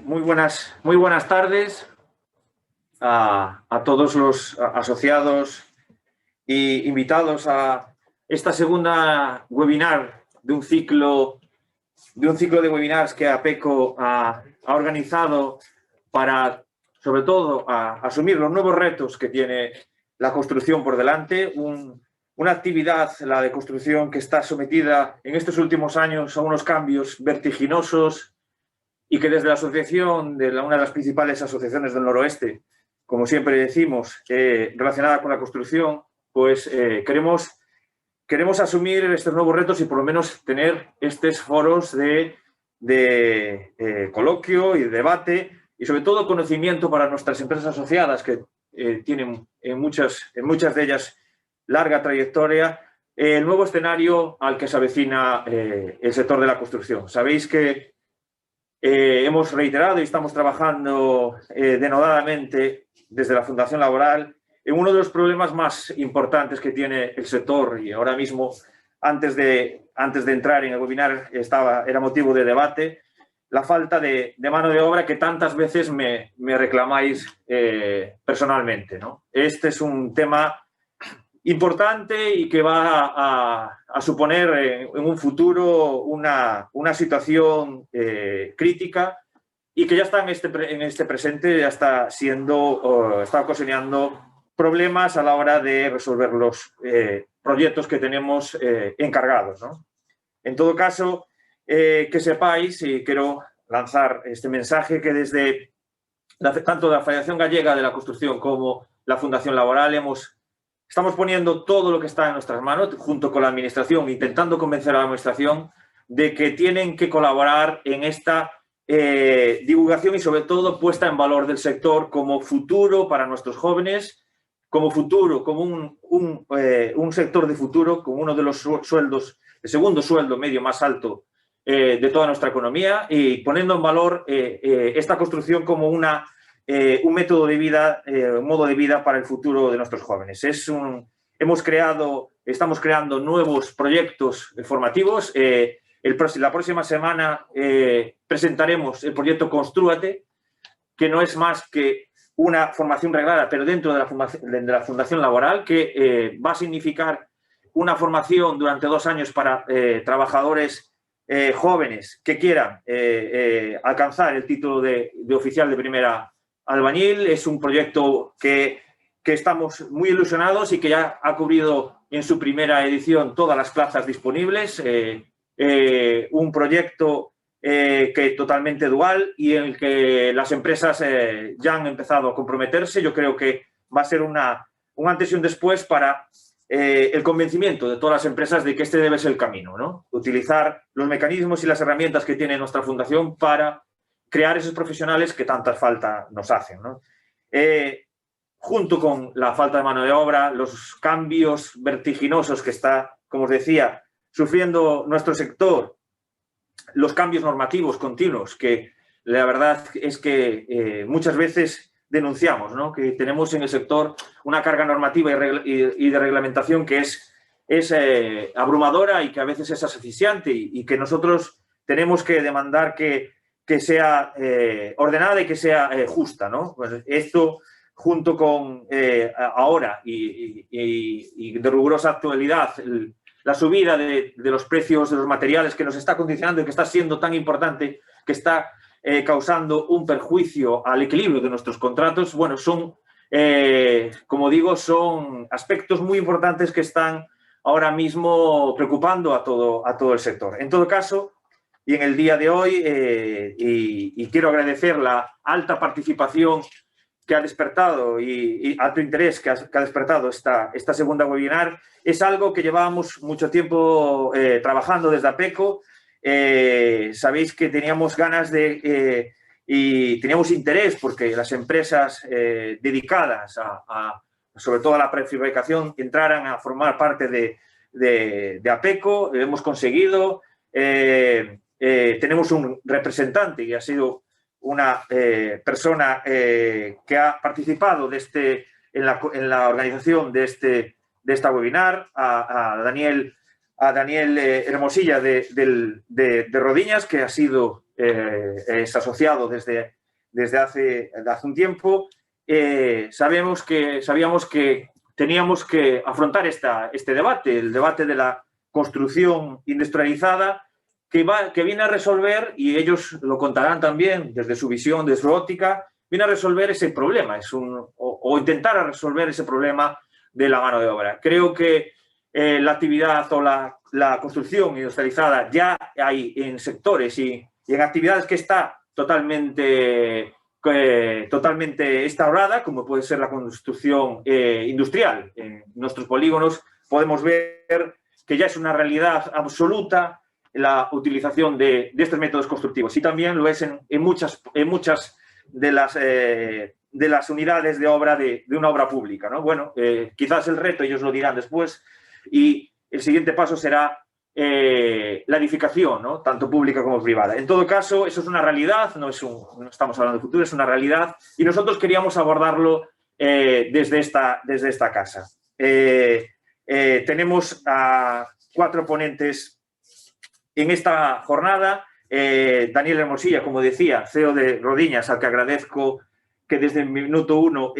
Muy buenas tardes a todos los asociados e invitados a esta segunda webinar de un ciclo de webinars que APECO ha organizado para, sobre todo, asumir los nuevos retos que tiene la construcción por delante. Una actividad, la de construcción, que está sometida en estos últimos años a unos cambios vertiginosos y que desde la asociación, una de las principales asociaciones del noroeste, como siempre decimos, relacionada con la construcción, pues queremos asumir estos nuevos retos y por lo menos tener estos foros de coloquio y de debate y sobre todo conocimiento para nuestras empresas asociadas que tienen en muchas de ellas larga trayectoria, el nuevo escenario al que se avecina el sector de la construcción. Sabéis que hemos reiterado y estamos trabajando denodadamente desde la Fundación Laboral en uno de los problemas más importantes que tiene el sector, y ahora mismo, antes de entrar en el webinar, era motivo de debate, la falta de mano de obra que tantas veces me reclamáis personalmente, ¿no? Este es un tema importante y que va a suponer en un futuro una situación crítica y que ya está en este presente, ya está ocasionando problemas a la hora de resolver los proyectos que tenemos encargados, ¿no? En todo caso, que sepáis, y quiero lanzar este mensaje, que desde tanto la Federación Gallega de la Construcción como la Fundación Laboral estamos poniendo todo lo que está en nuestras manos, junto con la Administración, intentando convencer a la Administración de que tienen que colaborar en esta divulgación y, sobre todo, puesta en valor del sector como futuro para nuestros jóvenes, como futuro, como un sector de futuro, como uno de los sueldos, el segundo sueldo medio más alto de toda nuestra economía, y poniendo en valor esta construcción como un método de vida, un modo de vida para el futuro de nuestros jóvenes. Estamos creando nuevos proyectos formativos. La próxima semana presentaremos el proyecto Constrúate, que no es más que una formación reglada, pero dentro de la Fundación Laboral, que va a significar una formación durante 2 años para trabajadores jóvenes que quieran alcanzar el título de oficial de primera albañil. Es un proyecto que estamos muy ilusionados y que ya ha cubrido en su primera edición todas las plazas disponibles. Un proyecto que totalmente dual y en el que las empresas ya han empezado a comprometerse. Yo creo que va a ser un antes y un después para el convencimiento de todas las empresas de que este debe ser el camino, ¿no? Utilizar los mecanismos y las herramientas que tiene nuestra fundación para crear esos profesionales que tanta falta nos hacen, ¿no? Junto con la falta de mano de obra, los cambios vertiginosos que está, como os decía, sufriendo nuestro sector, los cambios normativos continuos, que la verdad es que muchas veces denunciamos, ¿no? Que tenemos en el sector una carga normativa y de reglamentación que es abrumadora y que a veces es asfixiante y que nosotros tenemos que demandar que sea ordenada y que sea justa, ¿no? Pues esto, junto con ahora y de rigurosa actualidad, la subida de los precios de los materiales que nos está condicionando y que está siendo tan importante, que está causando un perjuicio al equilibrio de nuestros contratos, bueno, como digo, son aspectos muy importantes que están ahora mismo preocupando a todo el sector. En todo caso, y en el día de hoy, y quiero agradecer la alta participación que ha despertado y alto interés que ha despertado esta segunda webinar, es algo que llevábamos mucho tiempo trabajando desde APECO. Sabéis que teníamos ganas y teníamos interés porque las empresas dedicadas sobre todo a la prefabricación entraran a formar parte de APECO. Lo hemos conseguido. Tenemos un representante y ha sido una persona que ha participado en la organización de esta webinar, a Daniel Hermosilla de Rodiñas, que ha sido es asociado desde hace un tiempo, sabíamos que teníamos que afrontar este debate, el debate de la construcción industrializada, que viene a resolver, y ellos lo contarán también desde su visión, desde su óptica, viene a resolver ese problema, o intentar resolver ese problema de la mano de obra. Creo que la actividad o la construcción industrializada ya hay en sectores y en actividades que está totalmente instaurada, como puede ser la construcción industrial. En nuestros polígonos podemos ver que ya es una realidad absoluta la utilización de estos métodos constructivos, y también lo es en muchas de las unidades de obra de una obra pública, ¿no? Bueno, quizás el reto, ellos lo dirán después, y el siguiente paso será la edificación, ¿no? Tanto pública como privada. En todo caso, eso es una realidad, no estamos hablando de futuro, es una realidad, y nosotros queríamos abordarlo desde esta casa. Tenemos a 4 ponentes en esta jornada. Daniel Hermosilla, como decía, CEO de Rodiñas, al que agradezco que desde el minuto 1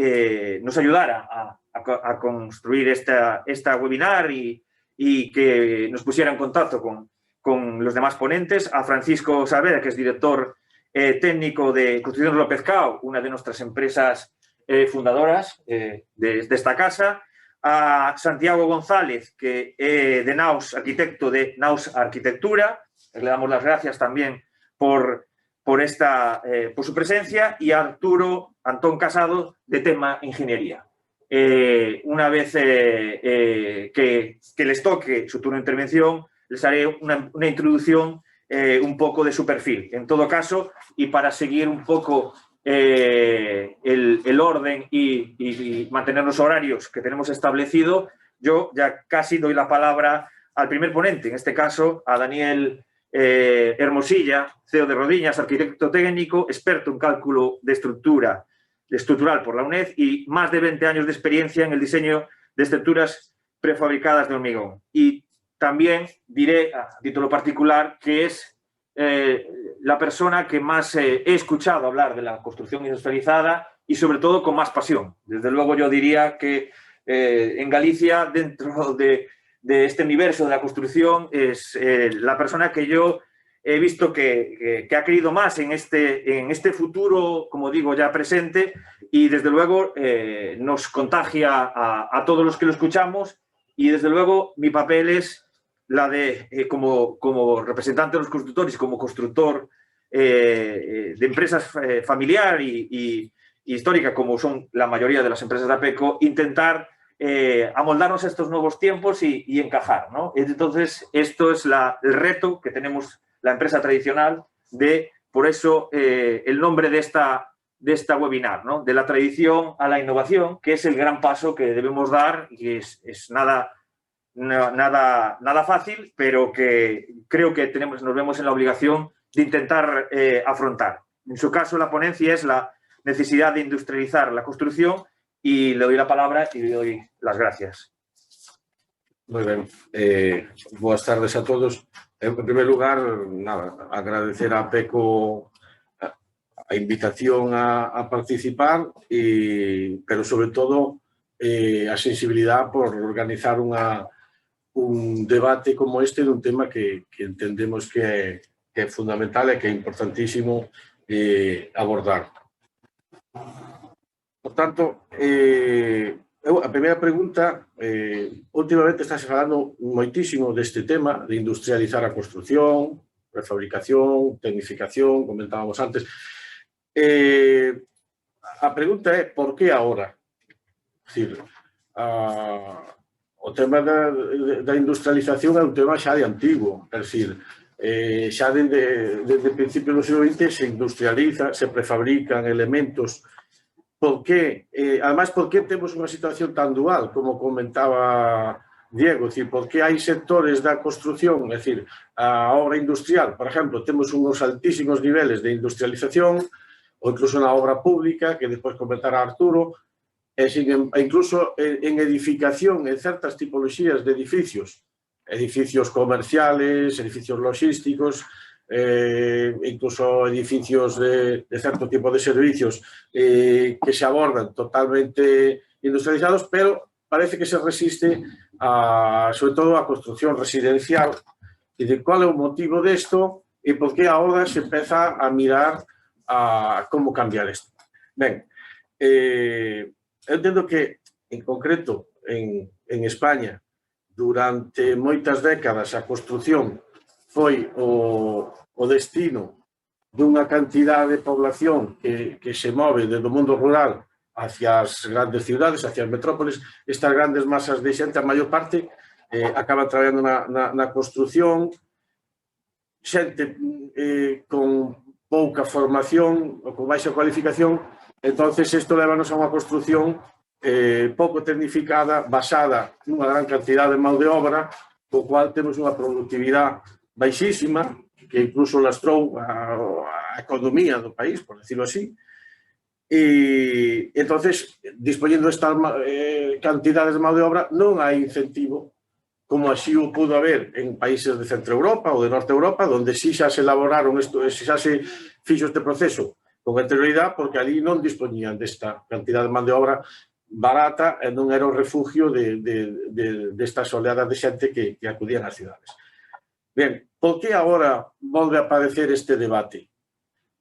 nos ayudara a construir esta webinar y que nos pusiera en contacto con los demás ponentes. A Francisco Saavedra, que es director técnico de Construcciones López Cao, una de nuestras empresas fundadoras de esta casa. A Santiago González, que de Naus, arquitecto de Naus Arquitectura. Le damos las gracias también por su presencia, y a Arturo Antón Casado, de Tema Ingeniería. Una vez que les toque su turno de intervención, les haré una introducción un poco de su perfil. En todo caso, y para seguir un poco el orden y mantener los horarios que tenemos establecido, yo ya casi doy la palabra al primer ponente, en este caso a Daniel Hermosilla, CEO de Rodiñas, arquitecto técnico, experto en cálculo estructural por la UNED y más de 20 años de experiencia en el diseño de estructuras prefabricadas de hormigón. Y también diré, a título particular, que es la persona que más he escuchado hablar de la construcción industrializada, y sobre todo con más pasión. Desde luego yo diría que en Galicia, dentro de este universo de la construcción, es la persona que yo he visto que ha querido más en este futuro, como digo, ya presente, y desde luego nos contagia a todos los que lo escuchamos, y desde luego mi papel es la de, como representante de los constructores, como constructor de empresas familiar y histórica, como son la mayoría de las empresas de APECO, intentar amoldarnos a estos nuevos tiempos y encajar, ¿no? Entonces, esto es el reto que tenemos la empresa tradicional, por eso el nombre de esta webinar, ¿no? De la tradición a la innovación, que es el gran paso que debemos dar, y es nada fácil, pero que creo que nos vemos en la obligación de intentar afrontar. En su caso, la ponencia es la necesidad de industrializar la construcción, y le doy la palabra y le doy las gracias. Muy ben. Boas tardes a todos. En primer lugar, nada, agradecer a APECO a invitación a participar, pero sobre todo a sensibilidad por organizar un debate como este de un tema que entendemos que é fundamental e que é importantísimo abordar. Por tanto, a primeira pregunta, últimamente está se falando moitísimo deste tema de industrializar a construción, prefabricación, tecnificación, comentábamos antes. A pregunta é, por que agora? É dicir, o tema da industrialización é un tema xa de antigo, é dicir, xa desde principios do siglo XX se industrializa, se prefabrican elementos. Por que? Además, por que temos unha situación tan dual, como comentaba Diego? É dicir, por que hai sectores da construción, é dicir, a obra industrial, por exemplo, temos uns altísimos niveles de industrialización, ou incluso na obra pública, que despois comentará Arturo, e incluso en edificación, en certas tipoloxías de edificios comerciales, edificios logísticos, incluso edificios de certo tipo de servicios que se abordan totalmente industrializados, pero parece que se resiste sobre todo a construcción residencial. E de qual é o motivo desto e por que agora se empeza a mirar a como cambiar isto. Ben, eu entendo que, en concreto, en España, durante moitas décadas a construcción foi o destino dunha cantidade de población que se move desde o mundo rural hacia as grandes ciudades, hacia as metrópoles. Estas grandes masas de xente, a maior parte, acaban traballando na construcción, xente con pouca formación ou con baixa cualificación. Entonces isto levanos a unha construcción pouco tecnificada, basada nunha gran cantidad de mão de obra, co cual temos unha productividade baixísima, que incluso lastrou a economía do país, por decirlo así. E entonces, dispoñendo estas cantidades de mão de obra, non hai incentivo, como así o pudo haber en países de Centro Europa ou de Norte Europa, onde sí xa se elaboraron, xa se fixo este proceso con anterioridade, porque ali non dispoñían desta cantidad de man de obra barata e non era o refugio destas oleadas de xente que acudían ás cidades. Ben, por que agora volve a aparecer este debate?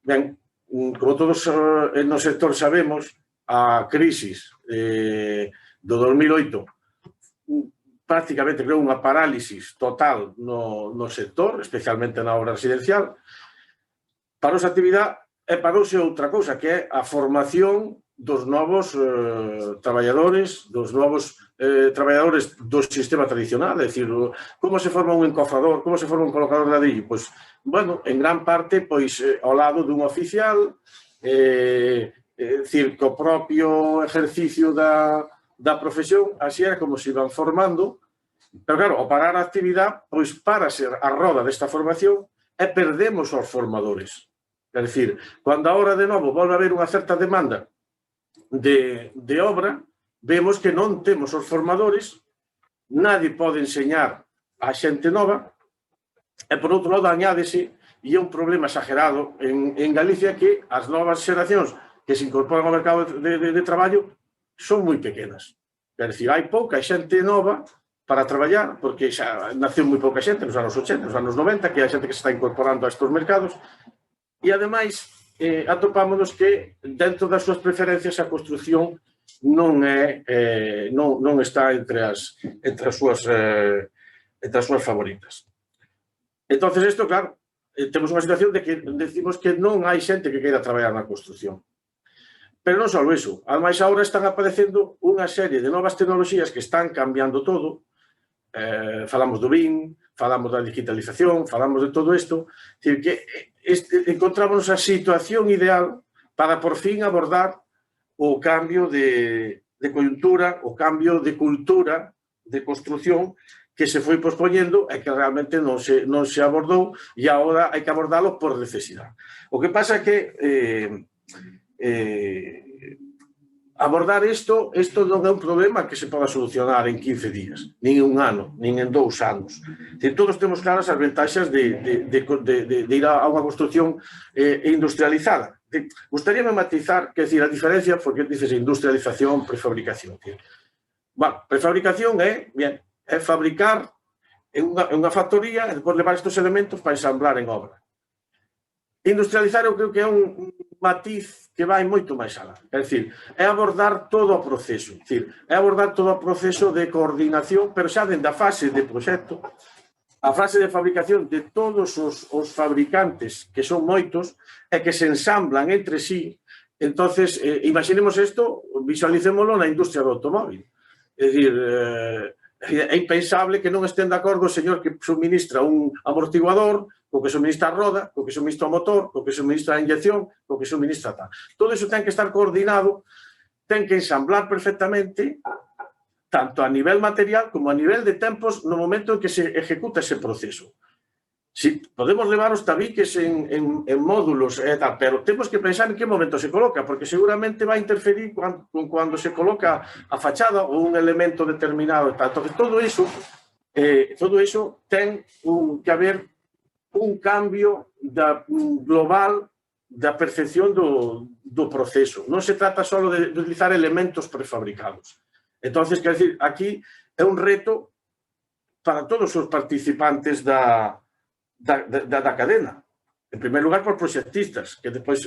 Ben, como todos no sector sabemos, a crisis do 2008 prácticamente creou unha parálisis total no sector, especialmente na obra residencial. Parouse a actividade e parouse outra cousa, que é a formación dos novos traballadores, dos novos traballadores do sistema tradicional, é dicir, como se forma un encofrador, como se forma un colocador de ladrillo? Pois, bueno, en gran parte, pois, ao lado dun oficial, é dicir, co propio exercicio da profesión, así era como se iban formando, pero claro, ao parar a actividade, pois para ser a roda desta formación e perdemos os formadores. É dicir, cando agora de novo volve a haber unha certa demanda de obra, vemos que non temos os formadores, nadie pode enseñar a xente nova, e por outro lado añádese, e é un problema exagerado en Galicia, que as novas xeracións que se incorporan ao mercado de traballo son moi pequenas. É dicir, hai pouca xente nova para traballar, porque xa naceu moi pouca xente nos anos 80, nos anos 90, que hai xente que se está incorporando a estes mercados, e ademais atopámonos que dentro das súas preferencias a construcción non está entre as súas favoritas. Entón, isto, claro, temos unha situación de que decimos que non hai xente que queira traballar na construcción. Pero non só iso, ademais agora están aparecendo unha serie de novas tecnoloxías que están cambiando todo. Falamos do BIM, falamos da digitalización, falamos de todo isto, que encontramos a situación ideal para por fin abordar o cambio de coyuntura, o cambio de cultura de construcción que se foi pospoñendo e que realmente non se abordou, e agora hai que abordarlo por necesidade. O que pasa é que abordar isto non é un problema que se poda solucionar en 15 días, nin en un ano, nin en 2 anos. Todos temos claras as ventaxas de ir a unha construcción industrializada. Gustaríame matizar, que decir, a diferencia, porque dices industrialización, prefabricación. Bueno, prefabricación é fabricar en unha factoría e depois levar estes elementos para ensamblar en obra. Industrializar eu creo que é un matiz que vai moito máis alá. É dicir, é abordar todo o proceso. É abordar todo o proceso de coordinación, pero xa dende a fase de proxecto, a fase de fabricación de todos os fabricantes, que son moitos, e que se ensamblan entre sí. Entón, imaginemos isto, visualicémoslo na industria do automóvil. É dicir, é impensable que non estén de acordo o señor que suministra un amortiguador, co que suministra a roda, co que suministra o motor, co que suministra a inyección, co que suministra tal. Todo iso ten que estar coordinado, ten que ensamblar perfectamente, tanto a nivel material como a nivel de tempos no momento en que se ejecuta ese proceso. Si podemos levar os tabiques en módulos e tal, pero temos que pensar en que momento se coloca, porque seguramente vai interferir cando se coloca a fachada ou un elemento determinado. Entón, todo iso ten que haber un cambio global da percepción do proceso. Non se trata só de utilizar elementos prefabricados. Entonces, quer decir, aquí é un reto para todos os participantes da cadena. En primeiro lugar, por proxectistas, que depois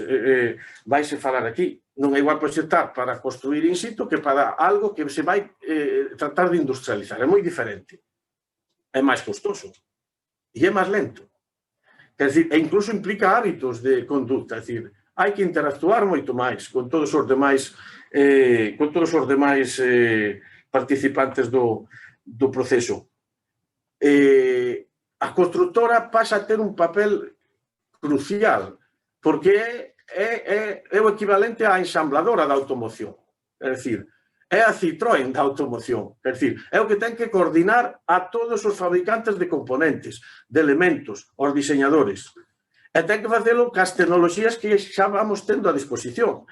vaise falar aquí. Non é igual proxectar para construir in situ que para algo que se vai tratar de industrializar. É moi diferente. É máis costoso. E é máis lento. Quer dizer, e incluso implica hábitos de conduta. É dicir, hai que interactuar moito máis con todos os demais participantes do proceso. A constructora pasa a ter un papel crucial, porque é o equivalente á ensambladora da automoción. É dicir, é a Citroën da automoción. É dicir, é o que ten que coordinar a todos os fabricantes de componentes, de elementos, os diseñadores. E ten que facelo cas tecnoloxías que xa vamos tendo a disposición.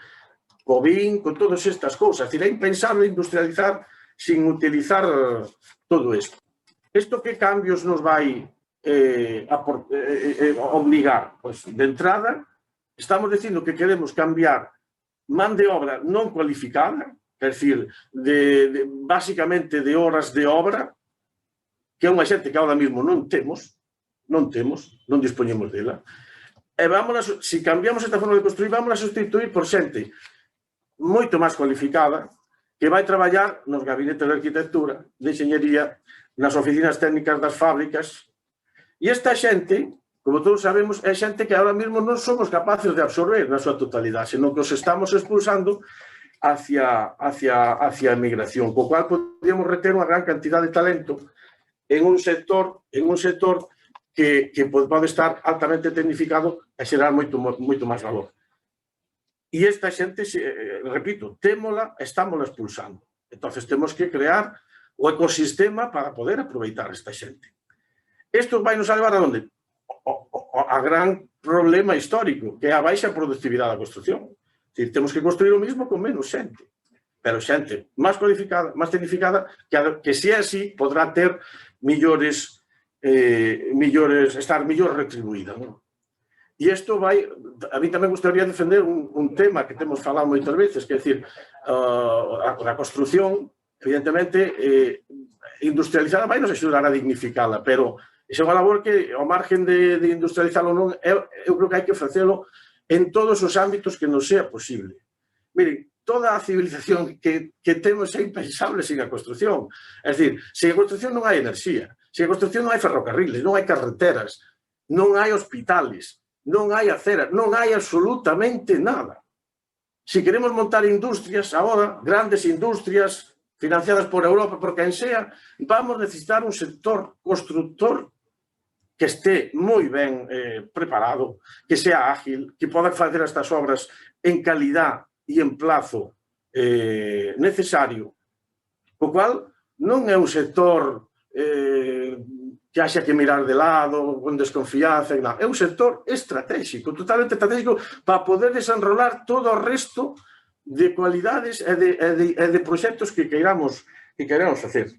Co BIM, con todas estas cousas. É dicir, é impensable industrializar sin utilizar todo isto. Isto que cambios nos vai obligar? Pois, de entrada, estamos dicindo que queremos cambiar man de obra non cualificada, é dicir, basicamente de horas de obra, que é unha xente que ahora mesmo non dispoñemos dela. E se cambiamos esta forma de construir, vamos a sustituir por xente moito máis cualificada, que vai traballar nos gabinetes de arquitectura, de enxeñería, nas oficinas técnicas das fábricas. E esta xente, como todos sabemos, é xente que ahora mesmo non somos capaces de absorber na súa totalidade, senón que os estamos expulsando hacia a emigración, co cual podríamos reter unha gran cantidad de talento en un sector que pode estar altamente tecnificado e xerar moito máis valor. E esta xente, repito, estámola expulsando. Entón, temos que crear o ecosistema para poder aproveitar esta xente. Isto vai nos a levar a onde? A gran problema histórico, que é a baixa productividade da construcción. Temos que construir o mesmo con menos xente, pero xente máis cualificada, máis tecnificada, que se é así, podrá ter estar mellor retribuída. E isto vai, a mí tamén gustaría defender un tema que temos falado moitas veces, que é dicir, a construcción, evidentemente, industrializada vai nos axudar a dignificala, pero esa é unha labor que, ao margen de industrializalo non, eu creo que hai que facelo en todos os ámbitos que nos sea posible. Miren, toda a civilización que temos é impensable sin a construcción. É dicir, sin a construcción non hai enerxía, sin a construcción non hai ferrocarriles, non hai carreteras, non hai hospitales, non hai aceras, non hai absolutamente nada. Se queremos montar industrias agora, grandes industrias financiadas por Europa, por quen sea, vamos necesitar un sector constructor que este moi ben preparado, que sea ágil, que poda facer estas obras en calidad e en plazo necesario, o cual non é un sector que haxa que mirar de lado, con desconfianza, é un sector estratégico, totalmente estratégico, para poder desenrolar todo o resto de cualidades e de proxectos que queiramos facer.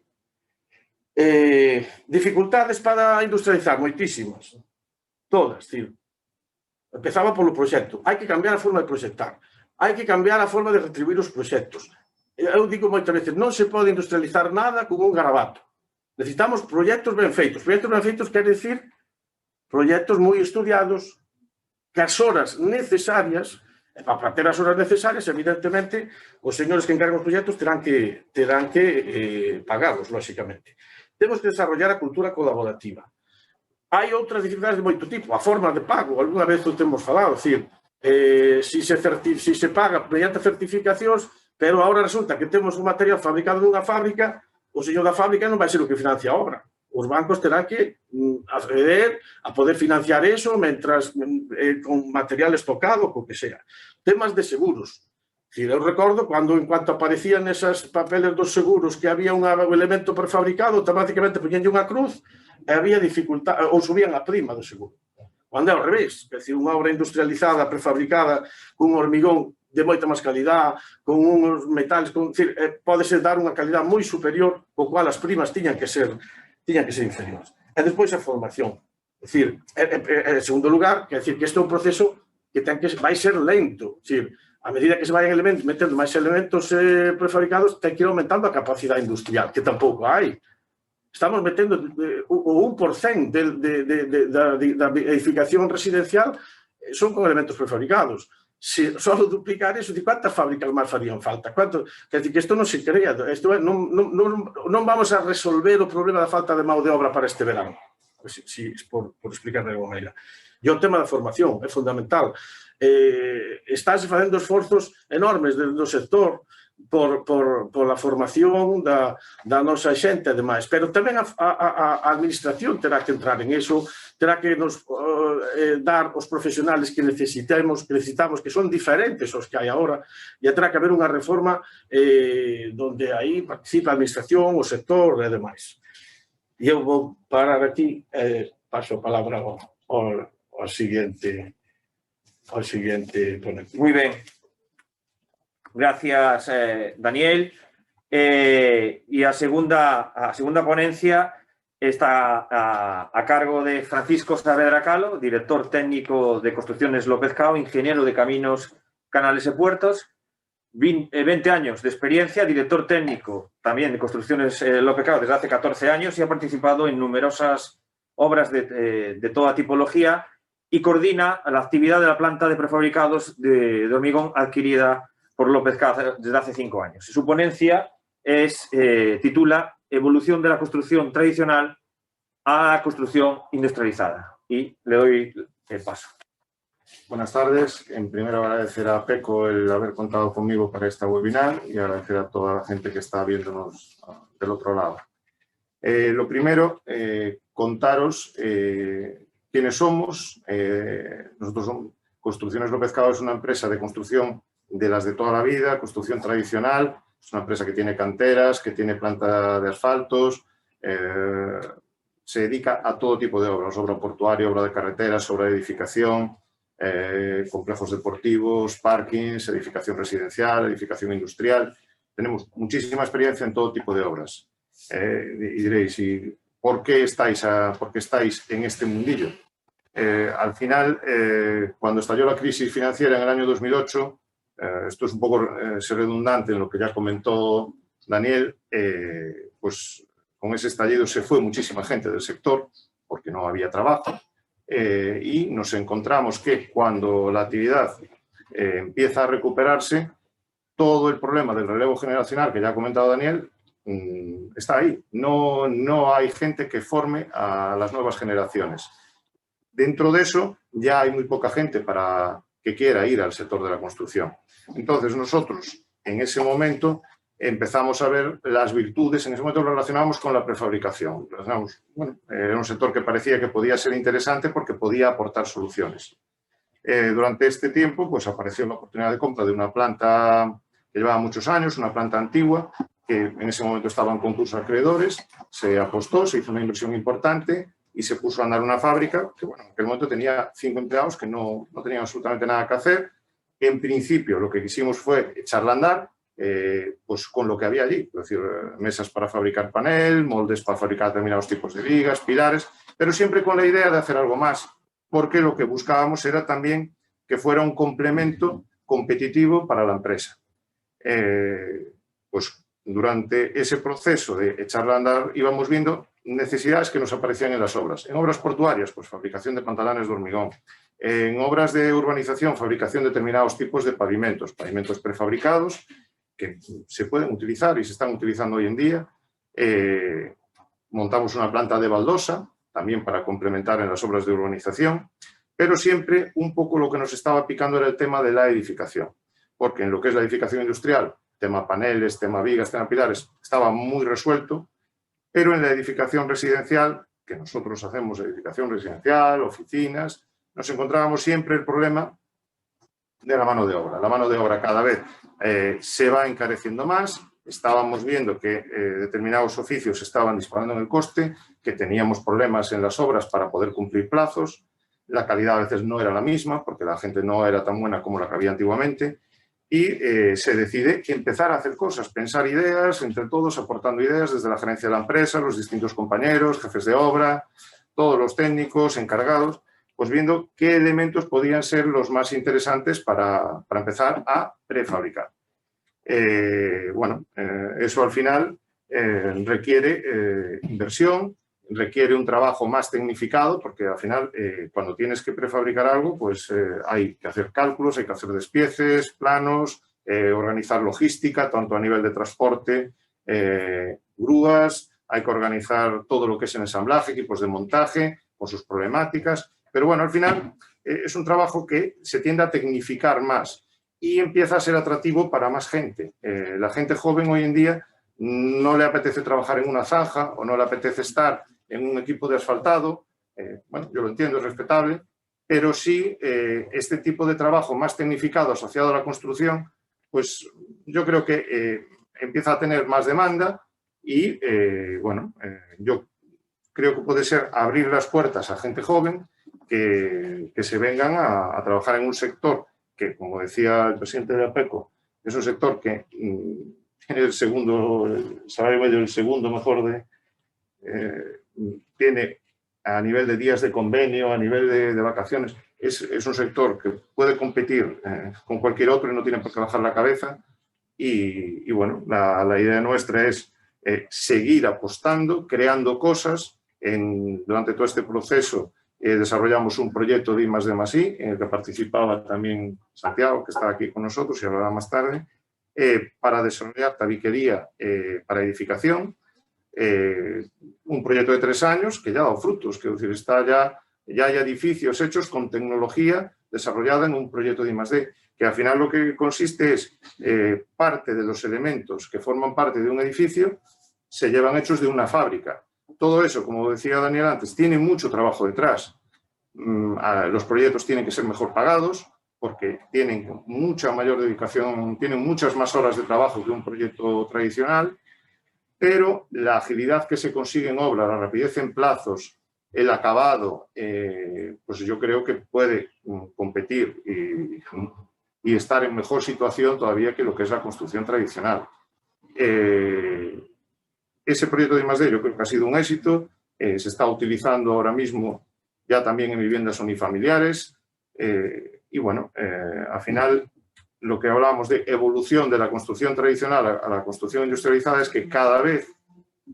Dificultades para industrializar, moitísimas, todas, tío. Empezaba polo proxecto, hai que cambiar a forma de proxectar, hai que cambiar a forma de retribuir os proxectos. Eu digo moitas veces, non se pode industrializar nada con un garabato, necesitamos proxectos ben feitos. Proxectos ben feitos quer decir proxectos moi estudiados, que as horas necesarias, e para ter as horas necesarias, evidentemente, os señores que encargan os proxectos terán que pagarlos, lóxicamente. Temos que desarrollar a cultura colaborativa. Hai outras dificultades de moito tipo, a forma de pago, alguna vez o temos falado, decir, si se paga mediante certificacións, pero agora resulta que temos un material fabricado nunha fábrica, o señor da fábrica non vai ser o que financia a obra. Os bancos terán que acceder a poder financiar eso con material estocado, co que sea. Temas de seguros. Eu recordo cando, en cuanto aparecían esas papeles dos seguros que había un elemento prefabricado, automáticamente poñenlle unha cruz e había dificultad, ou subían a prima do seguro. Cando é ao revés, é dicir, unha obra industrializada, prefabricada, cun hormigón de moita máis calidad, con uns metales, pode dar unha calidad moi superior, co cual as primas tiñan que ser inferiores. E despois a formación. Es decir, en segundo lugar, quer decir que este é un proceso que vai ser lento. Es decir, a medida que se vayan metendo máis elementos prefabricados, ten que ir aumentando a capacidade industrial, que tampouco hai. Estamos metendo o 1% da edificación residencial son con elementos prefabricados. Se só duplicar eso, ¿cuántas fábricas máis farían falta? Quer dizer que isto non se crea. Non vamos a resolver o problema da falta de mão de obra para este verano. Por explicar de alguma maneira. E o tema da formación é fundamental. Estáse facendo esforzos enormes do sector por a formación da nosa xente e demais, pero tamén a administración terá que entrar en eso, terá que nos dar os profesionales que necesitamos, que son diferentes aos que hai agora, e terá que haber unha reforma donde aí participa a administración, o sector e demais. E eu vou parar aquí, paso a palabra ao siguiente ponente. Muy bien. Gracias, Daniel. Y a segunda ponencia está a cargo de Francisco Saavedra Calo, director técnico de Construcciones López Cao, ingeniero de Caminos, Canales y Puertos, 20 años de experiencia, director técnico también de Construcciones López Cao desde hace 14 años y ha participado en numerosas obras de toda tipología y coordina la actividad de la planta de prefabricados de hormigón adquirida por López Cao desde hace 5 años. Su ponencia titula Evolución de la construcción tradicional a la construcción industrializada. Y le doy el paso. Buenas tardes. En primero agradecer a Peco el haber contado conmigo para esta webinar y agradecer a toda la gente que está viéndonos del otro lado. Lo primero, contaros quiénes somos. Nosotros somos Construcciones López Cao, es una empresa de construcción de las de toda la vida, construcción tradicional. Es una empresa que tiene canteras, que tiene planta de asfaltos, se dedica a todo tipo de obras, obra portuaria, obra de carreteras, obra de edificación, complejos deportivos, parkings, edificación residencial, edificación industrial. Tenemos muchísima experiencia en todo tipo de obras. Y diréis, ¿por qué estáis en este mundillo? Al final, cuando estalló la crisis financiera en el año 2008, esto es un poco redundante en lo que ya comentó Daniel, pues con ese estallido se fue muchísima gente del sector porque no había trabajo. Y nos encontramos que cuando la actividad empieza a recuperarse, todo el problema del relevo generacional que ya ha comentado Daniel está ahí. No hay gente que forme a las nuevas generaciones. Dentro de eso ya hay muy poca gente que quiera ir al sector de la construcción. Entonces nosotros en ese momento empezamos a ver las virtudes, en ese momento lo relacionábamos con la prefabricación. Era un sector que parecía que podía ser interesante porque podía aportar soluciones. Durante este tiempo pues apareció la oportunidad de compra de una planta que llevaba muchos años, una planta antigua, que en ese momento estaba en concurso de acreedores, se apostó, se hizo una inversión importante y se puso a andar una fábrica que, bueno, en aquel momento tenía 5 empleados que no tenían absolutamente nada que hacer. En principio lo que quisimos fue echarla a andar, pues con lo que había allí, es decir, mesas para fabricar panel, moldes para fabricar determinados tipos de vigas, pilares, pero siempre con la idea de hacer algo más, porque lo que buscábamos era también que fuera un complemento competitivo para la empresa. Pues durante ese proceso de echarla a andar íbamos viendo necesidades que nos aparecían en las obras. En obras portuarias, pues fabricación de pantalanes de hormigón. En obras de urbanización, fabricación de determinados tipos de pavimentos prefabricados, que se pueden utilizar y se están utilizando hoy en día. Montamos una planta de baldosa, también para complementar en las obras de urbanización, pero siempre un poco lo que nos estaba picando era el tema de la edificación, porque en lo que es la edificación industrial, tema paneles, tema vigas, tema pilares, estaba muy resuelto, pero en la edificación residencial, que nosotros hacemos edificación residencial, oficinas, nos encontrábamos siempre el problema de la mano de obra. La mano de obra cada vez se va encareciendo más. Estábamos viendo que determinados oficios estaban disparando en el coste, que teníamos problemas en las obras para poder cumplir plazos. La calidad a veces no era la misma, porque la gente no era tan buena como la que había antiguamente. Y se decide empezar a hacer cosas, pensar ideas, entre todos aportando ideas desde la gerencia de la empresa, los distintos compañeros, jefes de obra, todos los técnicos encargados, pues viendo qué elementos podían ser los más interesantes para empezar a prefabricar. Eso al final requiere inversión, requiere un trabajo más tecnificado, porque al final cuando tienes que prefabricar algo, pues hay que hacer cálculos, hay que hacer despieces, planos, organizar logística, tanto a nivel de transporte, grúas, hay que organizar todo lo que es el ensamblaje, equipos de montaje, con sus problemáticas. Pero bueno, al final es un trabajo que se tiende a tecnificar más y empieza a ser atractivo para más gente. La gente joven hoy en día no le apetece trabajar en una zanja o no le apetece estar en un equipo de asfaltado. Yo lo entiendo, es respetable, pero sí este tipo de trabajo más tecnificado asociado a la construcción, pues yo creo que empieza a tener más demanda y, yo creo que puede ser abrir las puertas a gente joven que se vengan a trabajar en un sector que, como decía el presidente de APECO, es un sector que tiene el salario medio el segundo mejor tiene a nivel de días de convenio, a nivel de vacaciones, es un sector que puede competir con cualquier otro y no tiene por qué bajar la cabeza. Y bueno, la idea nuestra es seguir apostando, creando cosas. Durante todo este proceso desarrollamos un proyecto de I+D+I, en el que participaba también Santiago, que está aquí con nosotros y hablará más tarde, para desarrollar tabiquería para edificación. Un proyecto de 3 años que ya ha dado frutos, que es decir, ya hay edificios hechos con tecnología desarrollada en un proyecto de I+D, que al final lo que consiste es parte de los elementos que forman parte de un edificio se llevan hechos de una fábrica. Todo eso, como decía Daniel antes, tiene mucho trabajo detrás. Los proyectos tienen que ser mejor pagados porque tienen mucha mayor dedicación, tienen muchas más horas de trabajo que un proyecto tradicional, pero la agilidad que se consigue en obra, la rapidez en plazos, el acabado, pues yo creo que puede competir y estar en mejor situación todavía que lo que es la construcción tradicional. Ese proyecto de I+D yo creo que ha sido un éxito, se está utilizando ahora mismo ya también en viviendas unifamiliares y bueno, al final lo que hablábamos de evolución de la construcción tradicional a la construcción industrializada es que cada vez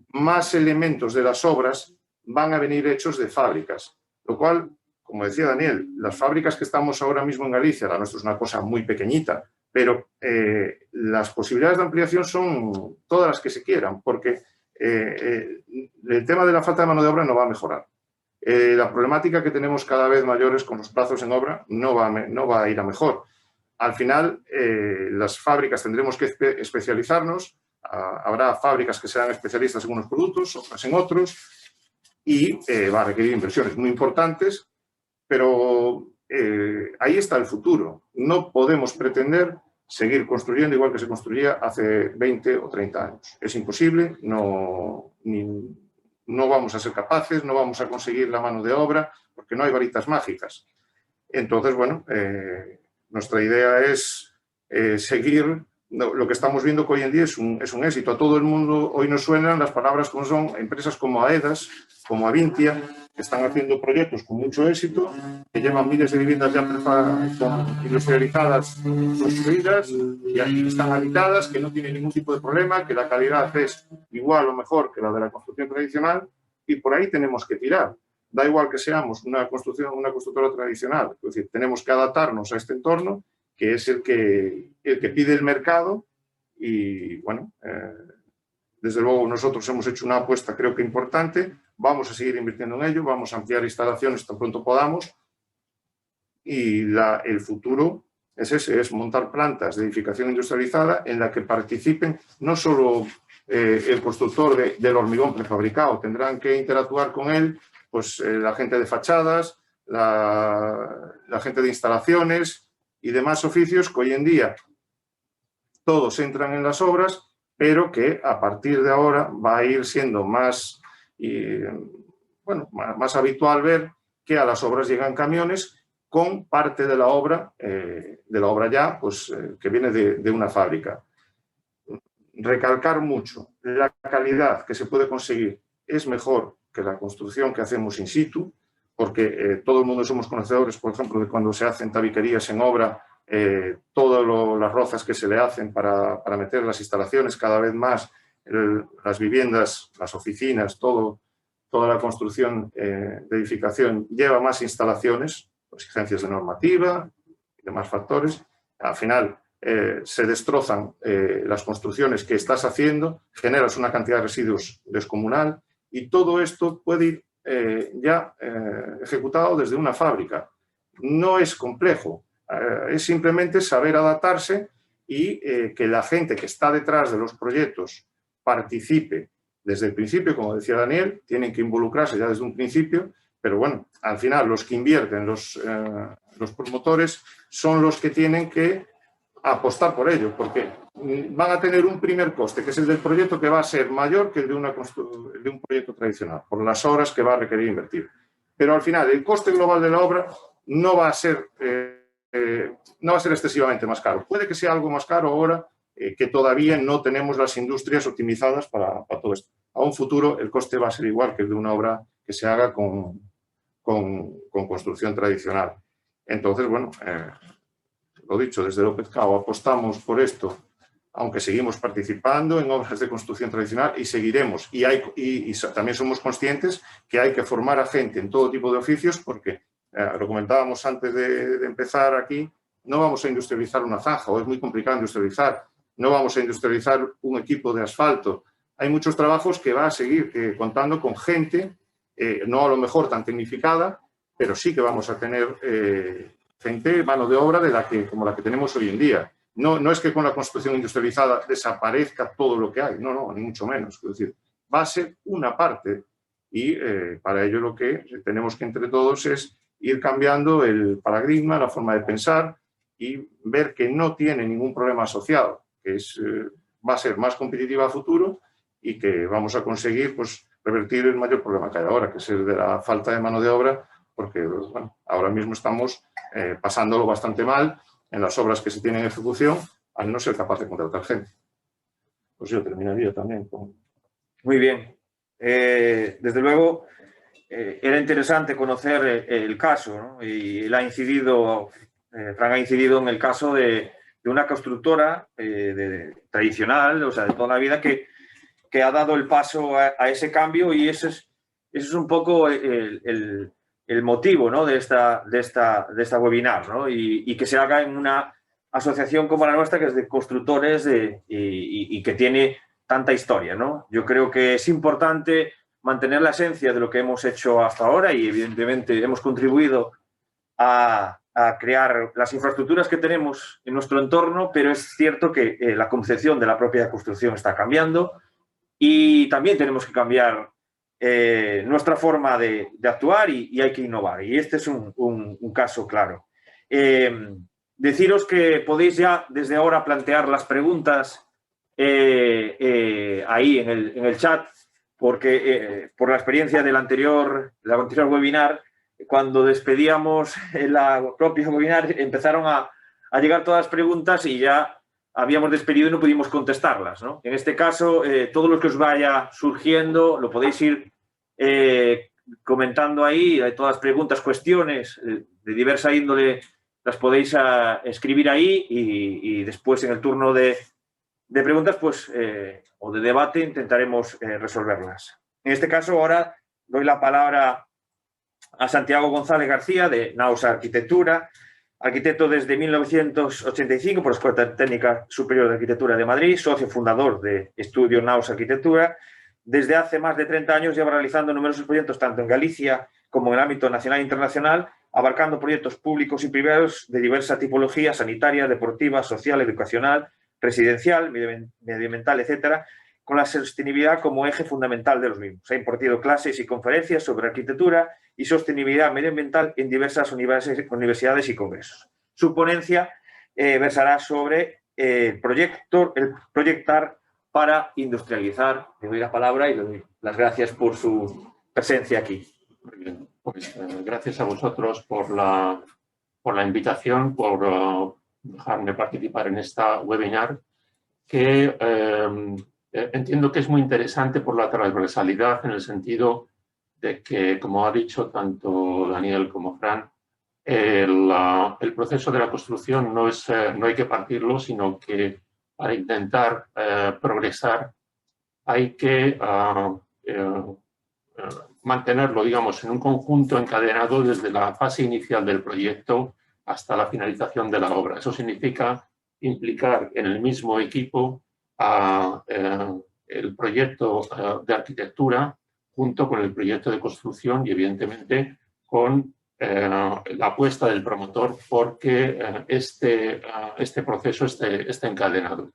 más elementos de las obras van a venir hechos de fábricas, lo cual, como decía Daniel, las fábricas que estamos ahora mismo en Galicia, la nuestra es una cosa muy pequeñita, pero las posibilidades de ampliación son todas las que se quieran, porque el tema de la falta de mano de obra no va a mejorar. La problemática que tenemos cada vez mayores con los plazos en obra no va a ir a mejor. Al final, las fábricas tendremos que especializarnos, habrá fábricas que serán especialistas en unos productos, otras en otros, y va a requerir inversiones muy importantes, pero ahí está el futuro. No podemos pretender seguir construyendo igual que se construía hace 20 o 30 años. Es imposible, no vamos a ser capaces, no vamos a conseguir la mano de obra, porque no hay varitas mágicas. Entonces, bueno, nuestra idea es seguir. Lo que estamos viendo que hoy en día es un éxito. A todo el mundo hoy nos suenan las palabras como son empresas como AEDAS, como Avintia, que están haciendo proyectos con mucho éxito, que llevan miles de viviendas ya industrializadas construidas y aquí están habitadas, que no tienen ningún tipo de problema, que la calidad es igual o mejor que la de la construcción tradicional y por ahí tenemos que tirar. Da igual que seamos una constructora tradicional, es decir, tenemos que adaptarnos a este entorno que es el que pide el mercado y, bueno, desde luego nosotros hemos hecho una apuesta creo que importante, vamos a seguir invirtiendo en ello, vamos a ampliar instalaciones tan pronto podamos y el futuro es ese, es montar plantas de edificación industrializada en la que participen no solo el constructor del hormigón prefabricado, tendrán que interactuar con él pues, la gente de fachadas, la gente de instalaciones y demás oficios que hoy en día todos entran en las obras, pero que a partir de ahora va a ir siendo más habitual ver que a las obras llegan camiones con parte de la obra ya, pues, que viene de una fábrica. Recalcar mucho, la calidad que se puede conseguir es mejor que la construcción que hacemos in situ, porque todo el mundo somos conocedores, por ejemplo, de cuando se hacen tabiquerías en obra, todas las rozas que se le hacen para meter las instalaciones, cada vez más las viviendas, las oficinas, toda la construcción de edificación lleva más instalaciones, exigencias de normativa y demás factores. Al final se destrozan las construcciones que estás haciendo, generas una cantidad de residuos descomunal y todo esto puede ir ya ejecutado desde una fábrica. No es complejo, es simplemente saber adaptarse y que la gente que está detrás de los proyectos participe desde el principio, como decía Daniel, tienen que involucrarse ya desde un principio, pero bueno, al final los que invierten, los promotores, son los que tienen que apostar por ello, porque van a tener un primer coste, que es el del proyecto, que va a ser mayor que el de un proyecto tradicional, por las horas que va a requerir invertir. Pero al final, el coste global de la obra no va a ser excesivamente más caro. Puede que sea algo más caro ahora, que todavía no tenemos las industrias optimizadas para todo esto. A un futuro el coste va a ser igual que el de una obra que se haga con construcción tradicional. Entonces, bueno, lo dicho, desde López Cabo apostamos por esto, aunque seguimos participando en obras de construcción tradicional y seguiremos. Y también somos conscientes que hay que formar a gente en todo tipo de oficios porque, lo comentábamos antes de empezar aquí, no vamos a industrializar una zanja o es muy complicado industrializar. No vamos a industrializar un equipo de asfalto. Hay muchos trabajos que va a seguir contando con gente, no a lo mejor tan tecnificada, pero sí que vamos a tener gente, mano de obra como la que tenemos hoy en día. No es que con la construcción industrializada desaparezca todo lo que hay, no, ni mucho menos. Es decir, va a ser una parte y para ello lo que tenemos que entre todos es ir cambiando el paradigma, la forma de pensar y ver que no tiene ningún problema asociado, que va a ser más competitiva a futuro y que vamos a conseguir pues, revertir el mayor problema que hay ahora, que es el de la falta de mano de obra, porque bueno, ahora mismo estamos pasándolo bastante mal en las obras que se tienen en ejecución al no ser capaz de contratar gente. Pues yo terminaría también con... Muy bien. Desde luego, era interesante conocer el caso, ¿no? Y él ha incidido, Fran ha incidido en el caso de una constructora tradicional, o sea, de toda la vida, que ha dado el paso a ese cambio y eso es un poco el motivo, ¿no? de esta webinar, ¿no? Y que se haga en una asociación como la nuestra, que es de constructores y que tiene tanta historia, ¿no? Yo creo que es importante mantener la esencia de lo que hemos hecho hasta ahora y evidentemente hemos contribuido a crear las infraestructuras que tenemos en nuestro entorno, pero es cierto que la concepción de la propia construcción está cambiando y también tenemos que cambiar nuestra forma de actuar y hay que innovar. Y este es un caso claro. Deciros que podéis ya desde ahora plantear las preguntas ahí en el chat, porque por la experiencia del anterior webinar, cuando despedíamos la propia webinar, empezaron a llegar todas las preguntas y ya habíamos despedido y no pudimos contestarlas, ¿no? En este caso, todo lo que os vaya surgiendo lo podéis ir comentando ahí, todas las preguntas, cuestiones de diversa índole las podéis escribir ahí y después en el turno de preguntas pues, o de debate intentaremos resolverlas. En este caso ahora doy la palabra a Santiago González García de Naus Arquitectura, arquitecto desde 1985 por la Escuela Técnica Superior de Arquitectura de Madrid, socio fundador de Estudio Naus Arquitectura. Desde hace más de 30 años lleva realizando numerosos proyectos tanto en Galicia como en el ámbito nacional e internacional, abarcando proyectos públicos y privados de diversa tipología, sanitaria, deportiva, social, educacional, residencial, medioambiental, etcétera, con la sostenibilidad como eje fundamental de los mismos. Ha impartido clases y conferencias sobre arquitectura y sostenibilidad medioambiental en diversas universidades y congresos. Su ponencia versará sobre el proyectar para industrializar. Le doy la palabra y le doy las gracias por su presencia aquí. Muy bien, pues gracias a vosotros por la invitación, por dejarme participar en esta webinar, que entiendo que es muy interesante por la transversalidad, en el sentido de que, como ha dicho tanto Daniel como Fran, el proceso de la construcción no hay que partirlo, sino que para intentar progresar hay que mantenerlo, digamos, en un conjunto encadenado desde la fase inicial del proyecto hasta la finalización de la obra. Eso significa implicar en el mismo equipo el proyecto de arquitectura junto con el proyecto de construcción y, evidentemente, con la apuesta del promotor porque este proceso esté encadenado.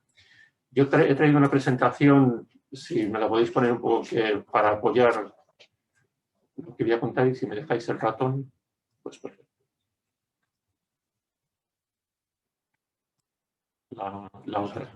Yo he traído una presentación, si me la podéis poner un poco para apoyar lo que voy a contar, y si me dejáis el ratón, pues perfecto. La otra.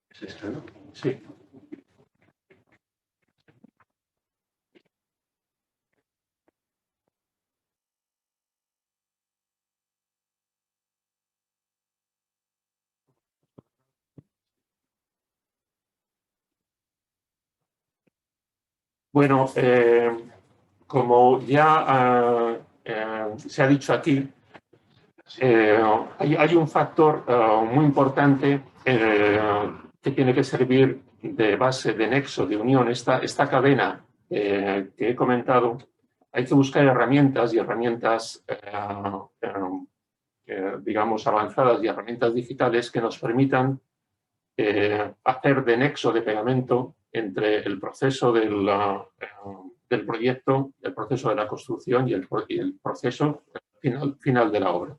¿Es esta, no? Sí. Bueno, como ya se ha dicho aquí, hay un factor muy importante que tiene que servir de base, de nexo, de unión. Esta cadena que he comentado, hay que buscar herramientas y herramientas, digamos, avanzadas y herramientas digitales que nos permitan hacer de nexo, de pegamento entre el proceso del proyecto, el proceso de la construcción y el proceso final de la obra.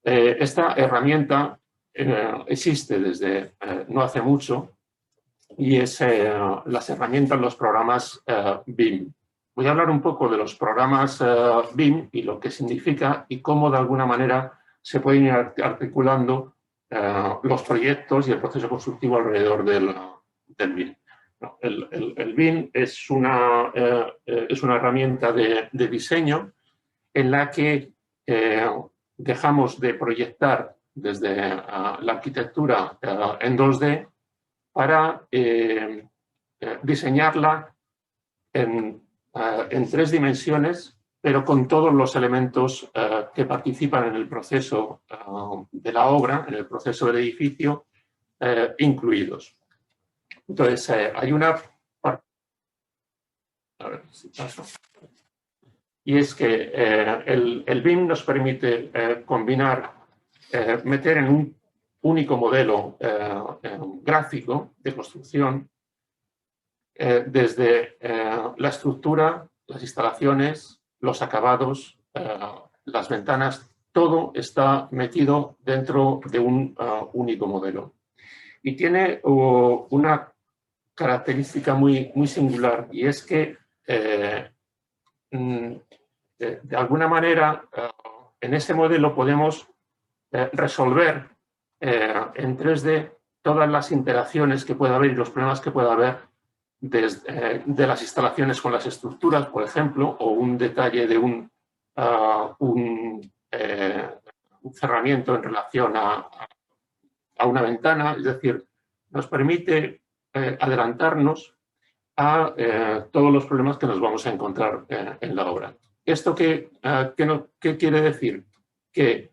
Esta herramienta existe desde no hace mucho y es las herramientas, los programas BIM. Voy a hablar un poco de los programas BIM y lo que significa y cómo de alguna manera se pueden ir articulando los proyectos y el proceso constructivo alrededor del BIM. El BIM es una herramienta de diseño en la que dejamos de proyectar desde la arquitectura en 2D para diseñarla en 3 dimensiones, pero con todos los elementos que participan en el proceso de la obra, en el proceso del edificio, incluidos. Entonces, hay una parte... A ver si paso. Y es que el BIM nos permite combinar, meter en un único modelo gráfico de construcción desde la estructura, las instalaciones, los acabados, las ventanas, todo está metido dentro de un único modelo. Y tiene una característica muy singular, y es que de alguna manera en ese modelo podemos resolver en 3D todas las interacciones que pueda haber y los problemas que pueda haber de las instalaciones con las estructuras, por ejemplo, o un detalle de un cerramiento en relación a una ventana. Es decir, nos permite adelantarnos a todos los problemas que nos vamos a encontrar en la obra. ¿Esto qué quiere decir? Que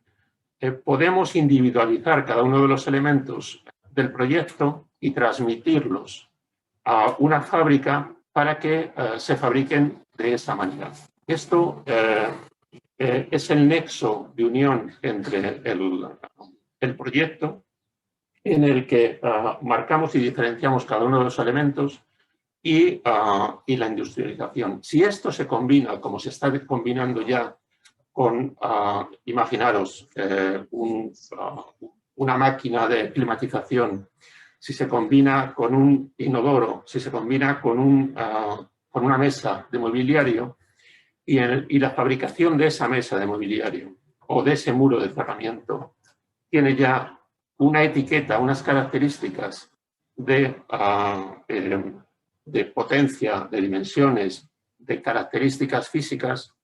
podemos individualizar cada uno de los elementos del proyecto y transmitirlos a una fábrica para que se fabriquen de esa manera. Esto es el nexo de unión entre el proyecto en el que marcamos y diferenciamos cada uno de los elementos y la industrialización. Si esto se combina, como se está combinando ya con, imaginaros, una máquina de climatización si se combina con un inodoro, si se combina con una mesa de mobiliario y la fabricación de esa mesa de mobiliario o de ese muro de cerramiento tiene ya una etiqueta, unas características de potencia, de dimensiones, de características físicas.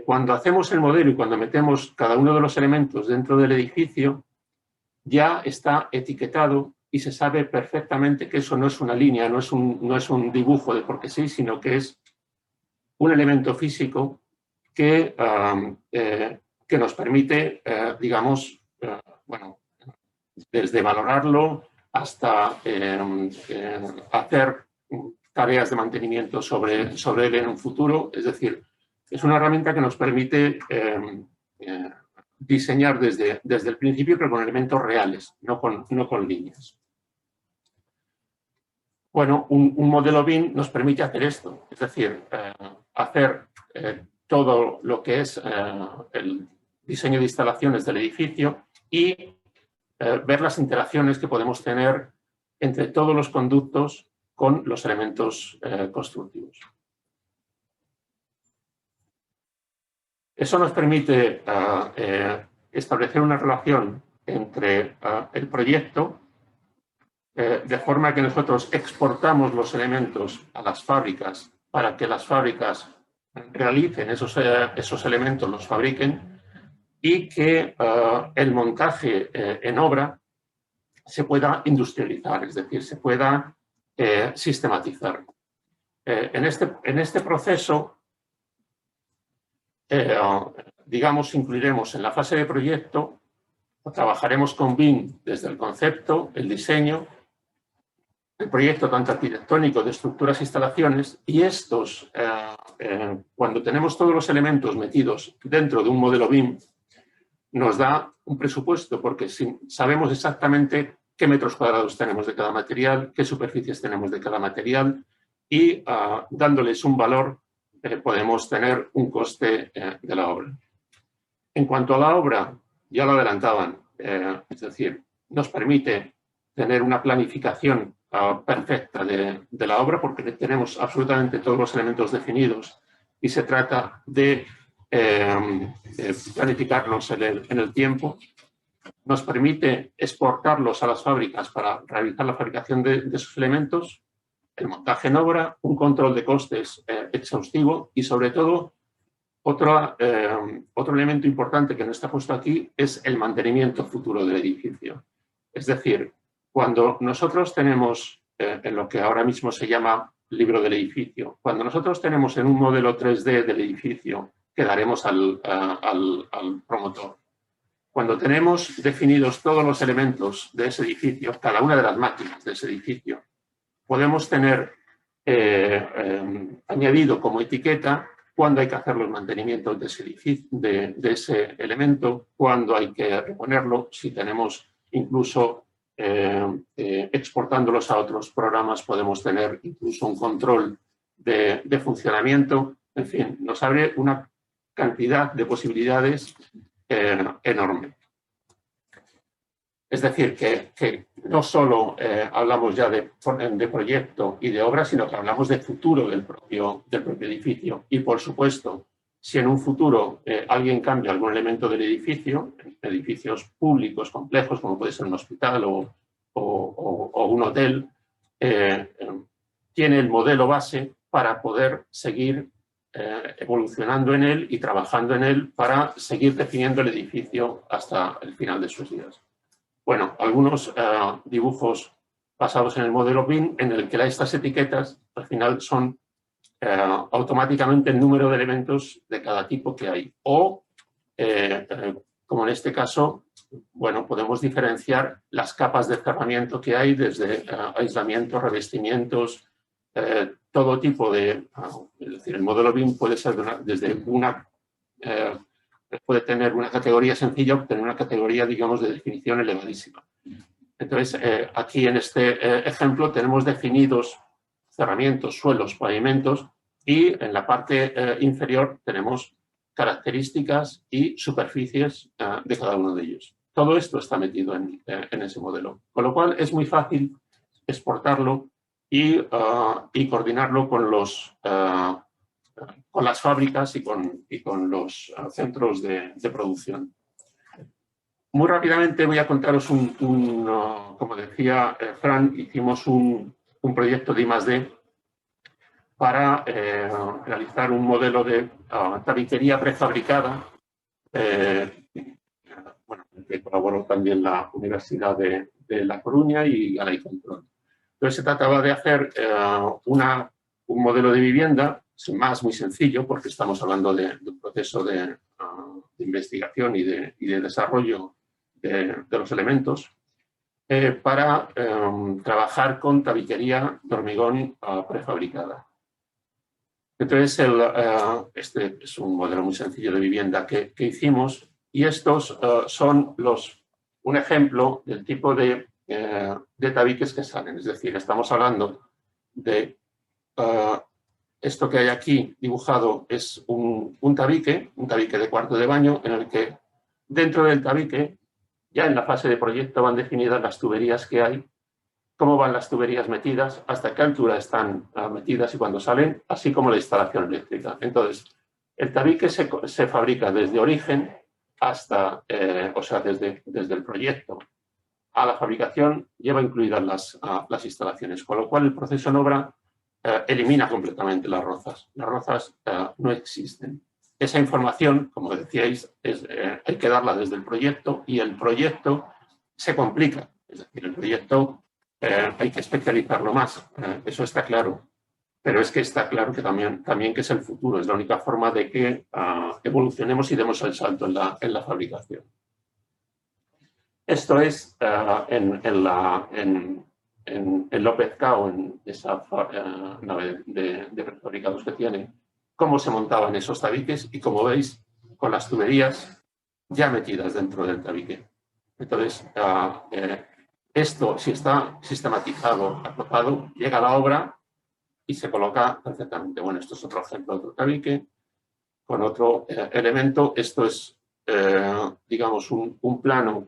Cuando hacemos el modelo y cuando metemos cada uno de los elementos dentro del edificio, ya está etiquetado y se sabe perfectamente que eso no es una línea, no es un dibujo de porque sí, sino que es un elemento físico que nos permite, digamos, bueno, desde valorarlo hasta hacer tareas de mantenimiento sobre él en un futuro. Es decir, es una herramienta que nos permite diseñar desde el principio, pero con elementos reales, no con líneas. Bueno, un modelo BIM nos permite hacer esto, es decir, hacer todo lo que es el diseño de instalaciones del edificio y ver las interacciones que podemos tener entre todos los conductos con los elementos constructivos. Eso nos permite establecer una relación entre el proyecto, de forma que nosotros exportamos los elementos a las fábricas para que las fábricas realicen esos elementos, los fabriquen, y que el montaje en obra se pueda industrializar, es decir, se pueda sistematizar. En este proceso, digamos, incluiremos en la fase de proyecto, trabajaremos con BIM desde el concepto, el diseño, el proyecto tanto arquitectónico de estructuras e instalaciones, y estos, cuando tenemos todos los elementos metidos dentro de un modelo BIM, nos da un presupuesto porque sabemos exactamente qué metros cuadrados tenemos de cada material, qué superficies tenemos de cada material y dándoles un valor podemos tener un coste de la obra. En cuanto a la obra, ya lo adelantaban, es decir, nos permite tener una planificación perfecta de la obra porque tenemos absolutamente todos los elementos definidos y se trata de planificarlos en el tiempo. Nos permite exportarlos a las fábricas para realizar la fabricación de esos elementos, el montaje en obra, un control de costes exhaustivo y sobre todo otro elemento importante que no está puesto aquí es el mantenimiento futuro del edificio. Es decir, cuando nosotros tenemos en lo que ahora mismo se llama libro del edificio, cuando nosotros tenemos en un modelo 3D del edificio que daremos al promotor, cuando tenemos definidos todos los elementos de ese edificio, cada una de las máquinas de ese edificio, podemos tener añadido como etiqueta cuándo hay que hacer los mantenimientos de ese elemento, cuándo hay que reponerlo, si tenemos incluso exportándolos a otros programas podemos tener incluso un control de funcionamiento. En fin, nos abre una cantidad de posibilidades enorme. Es decir, que no solo hablamos ya de proyecto y de obra, sino que hablamos de futuro del propio edificio. Y, por supuesto, si en un futuro alguien cambia algún elemento del edificio, edificios públicos complejos, como puede ser un hospital o un hotel, tiene el modelo base para poder seguir evolucionando en él y trabajando en él para seguir definiendo el edificio hasta el final de sus días. Bueno, algunos dibujos basados en el modelo BIM en el que estas etiquetas al final son automáticamente el número de elementos de cada tipo que hay. O, como en este caso, bueno, podemos diferenciar las capas de cerramiento que hay desde aislamientos, revestimientos, todo tipo de... es decir, el modelo BIM puede ser puede tener una categoría sencilla o tener una categoría, digamos, de definición elevadísima. Entonces, aquí en este ejemplo tenemos definidos cerramientos, suelos, pavimentos y en la parte inferior tenemos características y superficies de cada uno de ellos. Todo esto está metido en ese modelo, con lo cual es muy fácil exportarlo y coordinarlo con las fábricas y con los centros de producción. Muy rápidamente voy a contaros como decía Fran, hicimos un proyecto de I+D para realizar un modelo de tabiquería prefabricada, bueno, en que colaboró también la Universidad de La Coruña y Alay Control. Entonces se trataba de hacer un modelo de vivienda, sin más, muy sencillo, porque estamos hablando de un proceso de investigación y de desarrollo de los elementos, para trabajar con tabiquería de hormigón prefabricada. Entonces, este es un modelo muy sencillo de vivienda que hicimos, y estos son un ejemplo del tipo de tabiques que salen. Es decir, estamos hablando de esto que hay aquí dibujado es un tabique de cuarto de baño, en el que dentro del tabique, ya en la fase de proyecto, van definidas las tuberías que hay, cómo van las tuberías metidas, hasta qué altura están metidas y cuándo salen, así como la instalación eléctrica. Entonces, el tabique se fabrica desde origen hasta, o sea, desde el proyecto a la fabricación, lleva incluidas las instalaciones, con lo cual el proceso en obra elimina completamente las rozas. Las rozas no existen. Esa información, como decíais, hay que darla desde el proyecto, y el proyecto se complica. Es decir, el proyecto hay que especializarlo más, eso está claro. Pero es que está claro que también que es el futuro, es la única forma de que evolucionemos y demos el salto en la fabricación. Esto es en López Cao, en esa nave de prefabricados que tiene, cómo se montaban esos tabiques, y como veis, con las tuberías ya metidas dentro del tabique. Entonces, esto, si está sistematizado, acotado, llega a la obra y se coloca perfectamente. Bueno, esto es otro ejemplo de otro tabique con otro elemento. Esto es, digamos, un plano.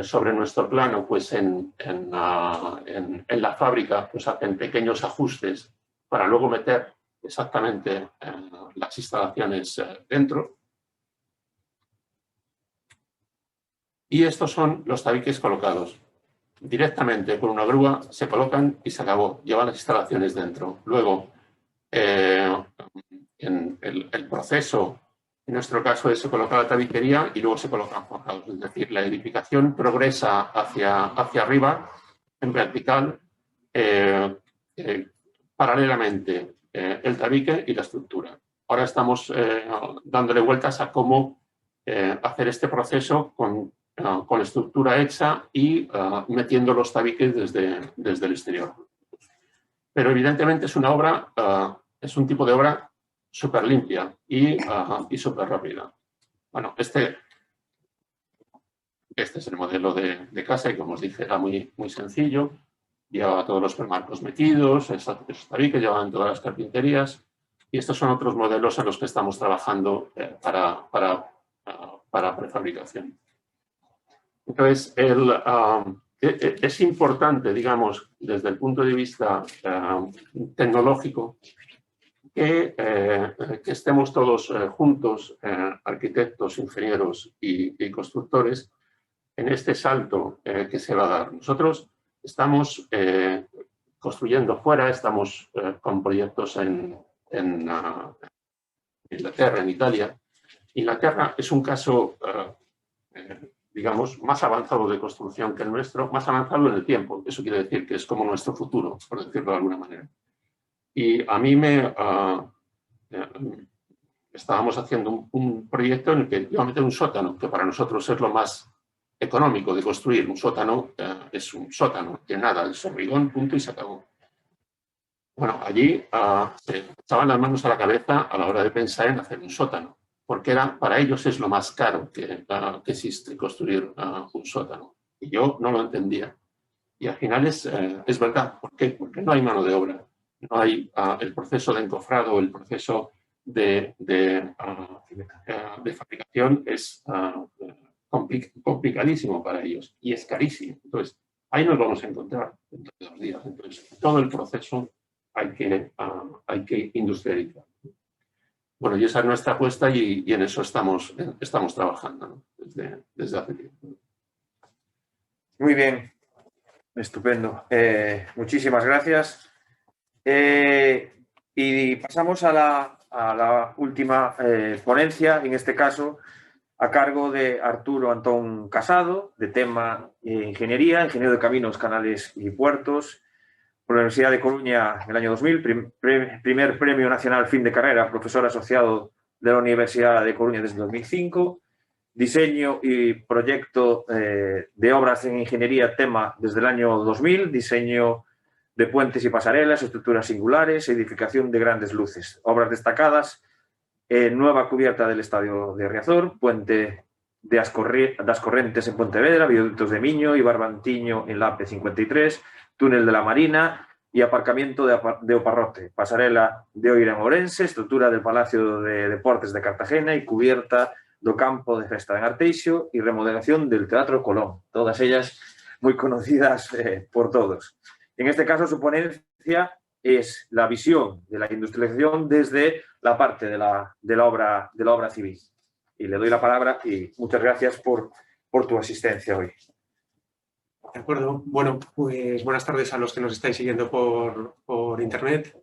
Sobre nuestro plano, pues en la fábrica pues hacen pequeños ajustes para luego meter exactamente las instalaciones dentro. Y estos son los tabiques colocados. Directamente con una grúa se colocan y se acabó. Llevan las instalaciones dentro. Luego, en el proceso, en nuestro caso, es se coloca la tabiquería y luego se colocan forjados. Es decir, la edificación progresa hacia arriba, en vertical, paralelamente el tabique y la estructura. Ahora estamos dándole vueltas a cómo hacer este proceso con estructura hecha y metiendo los tabiques desde el exterior. Pero evidentemente es una obra, es un tipo de obra súper limpia y súper rápida. Bueno, este es el modelo de casa, y como os dije, era muy sencillo. Llevaba todos los premarcos metidos, esos tabiques llevaban todas las carpinterías, y estos son otros modelos en los que estamos trabajando para prefabricación. Entonces, es importante, digamos, desde el punto de vista tecnológico, que estemos todos juntos, arquitectos, ingenieros y constructores, en este salto que se va a dar. Nosotros estamos construyendo fuera, estamos con proyectos en Inglaterra, en Italia. Inglaterra es un caso, digamos, más avanzado de construcción que el nuestro, más avanzado en el tiempo. Eso quiere decir que es como nuestro futuro, por decirlo de alguna manera. Y a mí estábamos haciendo un proyecto en el que iba a meter un sótano, que para nosotros es lo más económico de construir. Un sótano es un sótano, que nada, es hormigón, punto, y se acabó. Bueno, allí se echaban las manos a la cabeza a la hora de pensar en hacer un sótano, porque para ellos es lo más caro que existe, construir un sótano. Y yo no lo entendía. Y al final es verdad. ¿Por qué? Porque no hay mano de obra. No hay el proceso de encofrado, el proceso de fabricación es complicadísimo para ellos y es carísimo. Entonces, ahí nos vamos a encontrar dentro de 2 días. Entonces, todo el proceso hay que industrializar. Bueno, y esa es nuestra apuesta y en eso estamos trabajando, ¿no? desde hace tiempo. Muy bien, estupendo. Muchísimas gracias. Y pasamos a la última ponencia, en este caso a cargo de Arturo Antón Casado, de tema Ingeniería, Ingeniero de Caminos, Canales y Puertos, por la Universidad de Coruña en el año 2000, primer Premio Nacional Fin de Carrera, profesor asociado de la Universidad de Coruña desde 2005, diseño y proyecto de obras en ingeniería tema desde el año 2000, diseño de puentes y pasarelas, estructuras singulares, edificación de grandes luces. Obras destacadas: nueva cubierta del Estadio de Riazor, puente das Correntes en Pontevedra, viaductos de Miño y Barbantiño en la AP53, túnel de la Marina y aparcamiento de Oparrote, pasarela de Oira en Ourense, estructura del Palacio de Deportes de Cartagena y cubierta do campo de festa en Arteixo y remodelación del Teatro Colón, todas ellas muy conocidas por todos. En este caso, su ponencia es la visión de la industrialización desde la parte de la obra civil. Y le doy la palabra y muchas gracias por tu asistencia hoy. De acuerdo. Bueno, pues buenas tardes a los que nos estáis siguiendo por internet.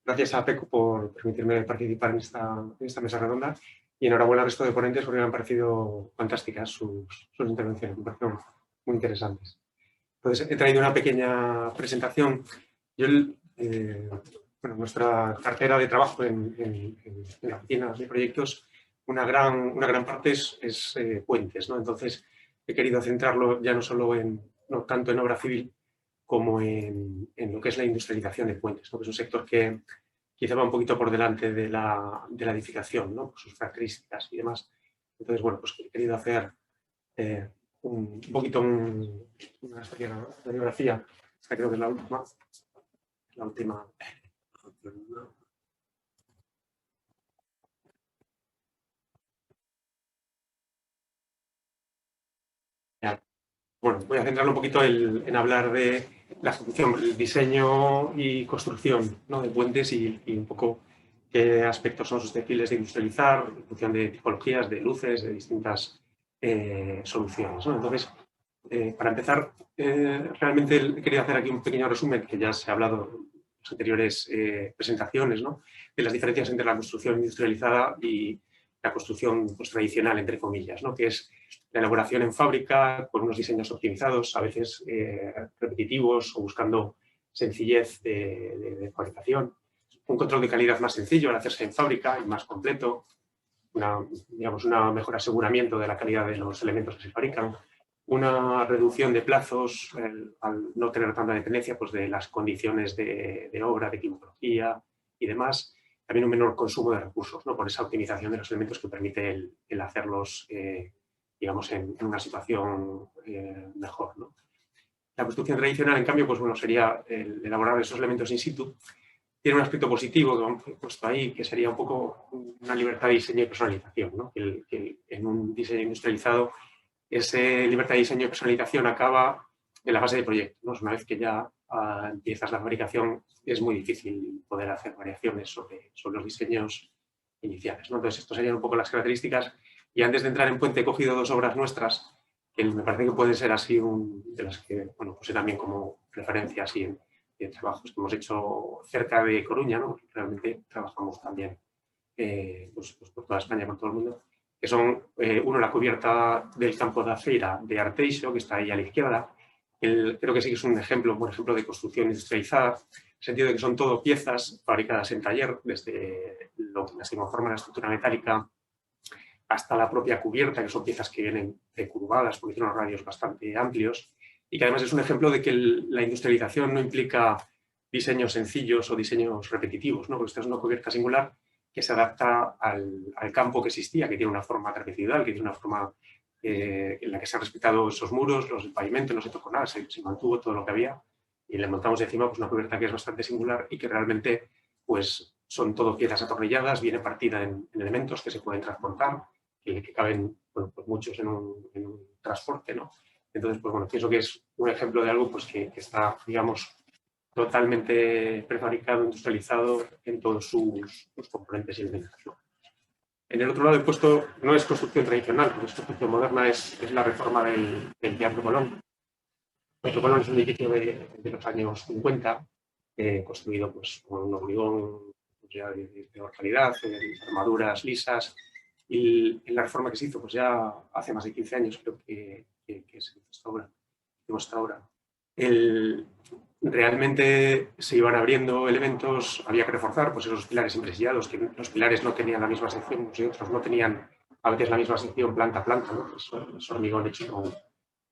Gracias a PECO por permitirme participar en esta mesa redonda y enhorabuena al resto de ponentes porque me han parecido fantásticas sus intervenciones, me parecieron muy interesantes. Entonces, he traído una pequeña presentación. Nuestra cartera de trabajo en la oficina de proyectos, una gran parte es puentes, ¿no? Entonces, he querido centrarlo ya no tanto en obra civil como en lo que es la industrialización de puentes, ¿no? Que es un sector que quizá va un poquito por delante de la edificación, ¿no? Por sus características y demás. Entonces, bueno, pues he querido hacer un poquito una especie de biografía. Esta creo que es la última. Bueno, voy a centrarlo un poquito en hablar de la ejecución, el diseño y construcción, ¿no? De puentes y un poco qué aspectos son susceptibles de industrializar, en función de tipologías, de luces, de distintas soluciones, ¿no? Entonces, para empezar, realmente he querido hacer aquí un pequeño resumen, que ya se ha hablado en las anteriores presentaciones, ¿no? De las diferencias entre la construcción industrializada y la construcción pues, tradicional, entre comillas, ¿no? Que es la elaboración en fábrica con unos diseños optimizados, a veces repetitivos o buscando sencillez de fabricación, un control de calidad más sencillo al hacerse en fábrica y más completo, un mejor aseguramiento de la calidad de los elementos que se fabrican, una reducción de plazos al no tener tanta dependencia pues, de las condiciones de obra, de climatología y demás, también un menor consumo de recursos, ¿no? Por esa optimización de los elementos que permite el hacerlos digamos, en una situación mejor, ¿no? La construcción tradicional, en cambio, pues bueno, sería el elaborar esos elementos in situ. Tiene un aspecto positivo que hemos puesto ahí, que sería un poco una libertad de diseño y personalización, ¿no? Que en un diseño industrializado, esa libertad de diseño y personalización acaba en la fase de proyecto, ¿no? Una vez que ya empiezas la fabricación, es muy difícil poder hacer variaciones sobre los diseños iniciales, ¿no? Entonces, estas serían un poco las características. Y antes de entrar en puente he cogido 2 obras nuestras que me parece que pueden ser así de las que, bueno, puse también como referencia así en trabajos que hemos hecho cerca de Coruña, ¿no? Realmente trabajamos también pues por toda España, por todo el mundo, que son, uno, la cubierta del campo de Feira de Arteixo, que está ahí a la izquierda. Creo que sí que es un ejemplo, por ejemplo, de construcción industrializada, en el sentido de que son todo piezas fabricadas en taller, desde las que conforman la estructura metálica hasta la propia cubierta, que son piezas que vienen curvadas porque tienen unos radios bastante amplios, y que además es un ejemplo de que la industrialización no implica diseños sencillos o diseños repetitivos, ¿no? Porque esta es una cubierta singular que se adapta al campo que existía, que tiene una forma trapezoidal, que tiene una forma en la que se han respetado esos muros, el pavimento, no se tocó nada, se mantuvo todo lo que había, y le montamos encima pues, una cubierta que es bastante singular y que realmente pues, son todo piezas atornilladas, viene partida en elementos que se pueden transportar, que caben bueno, pues muchos en un transporte, ¿no? Entonces, pues bueno, pienso que es un ejemplo de algo pues, que está, digamos, totalmente prefabricado, industrializado en todos sus componentes y elementos, ¿no? En el otro lado he puesto, no es construcción tradicional, porque es construcción moderna, es la reforma del Teatro Colón. El Teatro Colón es un edificio de los años 50, construido pues, con un hormigón pues, ya de mejor calidad, armaduras lisas, y en la reforma que se hizo pues ya hace más de 15 años, creo que se hizo hasta ahora. Realmente se iban abriendo elementos, había que reforzar pues esos pilares impresillados, que los pilares no tenían la misma sección, unos y otros no tenían a veces la misma sección planta a planta, ¿no? Es hormigón hecho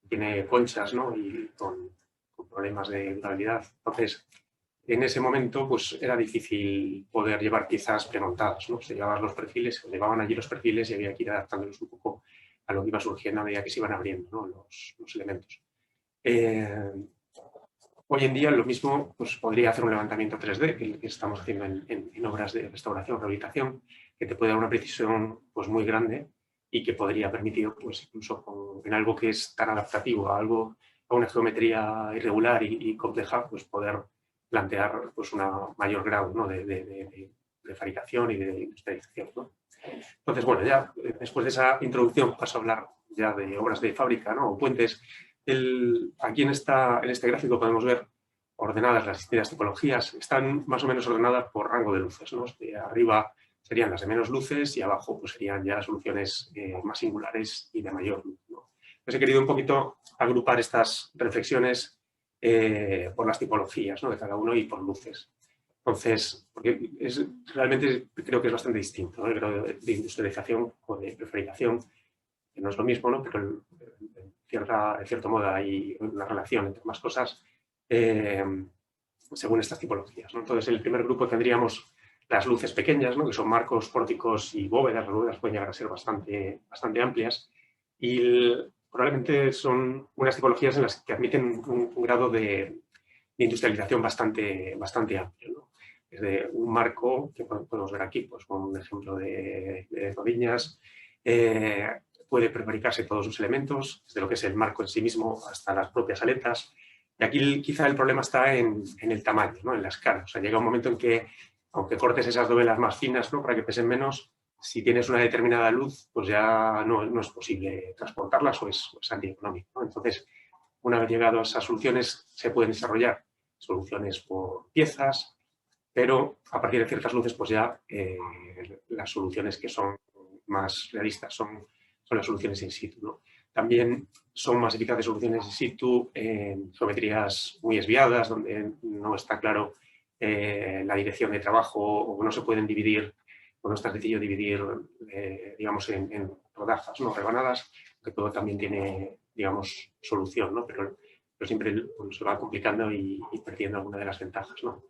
tiene conchas, ¿no? Y con problemas de durabilidad. Entonces, en ese momento pues era difícil poder llevar piezas premontadas, ¿no? Se llevaban los perfiles, se llevaban allí los perfiles y había que ir adaptándolos un poco a lo que iba surgiendo a medida que se iban abriendo, ¿no? los elementos. Hoy en día lo mismo pues, podría hacer un levantamiento 3D, que estamos haciendo en obras de restauración, rehabilitación, que te puede dar una precisión pues, muy grande y que podría permitir, pues, incluso en algo que es tan adaptativo a una geometría irregular y compleja, pues poder plantear pues, un mayor grado, ¿no? de fabricación y de industrialización, ¿no? Entonces, bueno, ya después de esa introducción paso a hablar ya de obras de fábrica, ¿no? O puentes. Aquí en este gráfico podemos ver ordenadas las distintas tipologías. Están más o menos ordenadas por rango de luces, ¿no? De arriba serían las de menos luces y abajo pues, serían ya soluciones más singulares y de mayor luz, ¿no? Entonces he querido un poquito agrupar estas reflexiones por las tipologías, ¿no? De cada uno y por luces. Entonces, porque realmente creo que es bastante distinto, ¿no? El grado de industrialización o de prefabricación, que no es lo mismo, ¿no? Pero en cierto modo hay una relación entre más cosas según estas tipologías, ¿no? Entonces, en el primer grupo tendríamos las luces pequeñas, ¿no? Que son marcos, pórticos y bóvedas. Las bóvedas pueden llegar a ser bastante amplias y probablemente son unas tipologías en las que admiten un grado de industrialización bastante amplio, ¿no? Desde un marco, que podemos ver aquí, pues con un ejemplo de rodillas, puede prefabricarse todos sus elementos, desde lo que es el marco en sí mismo hasta las propias aletas. Y aquí quizá el problema está en el tamaño, ¿no? En la escala. O sea, llega un momento en que, aunque cortes esas dovelas más finas, ¿no? Para que pesen menos, si tienes una determinada luz, pues ya no es posible transportarlas o es antieconómico, ¿no? Entonces, una vez llegado a esas soluciones, se pueden desarrollar soluciones por piezas, pero a partir de ciertas luces, pues ya las soluciones que son más realistas son las soluciones in situ, ¿no? También son más eficaces soluciones in situ en geometrías muy desviadas, donde no está claro la dirección de trabajo o no se pueden dividir, o no es tan sencillo dividir, digamos, en rodajas, ¿no? Rebanadas, que todo también tiene, digamos, solución, ¿no? Pero siempre pues, se va complicando y perdiendo alguna de las ventajas, ¿no?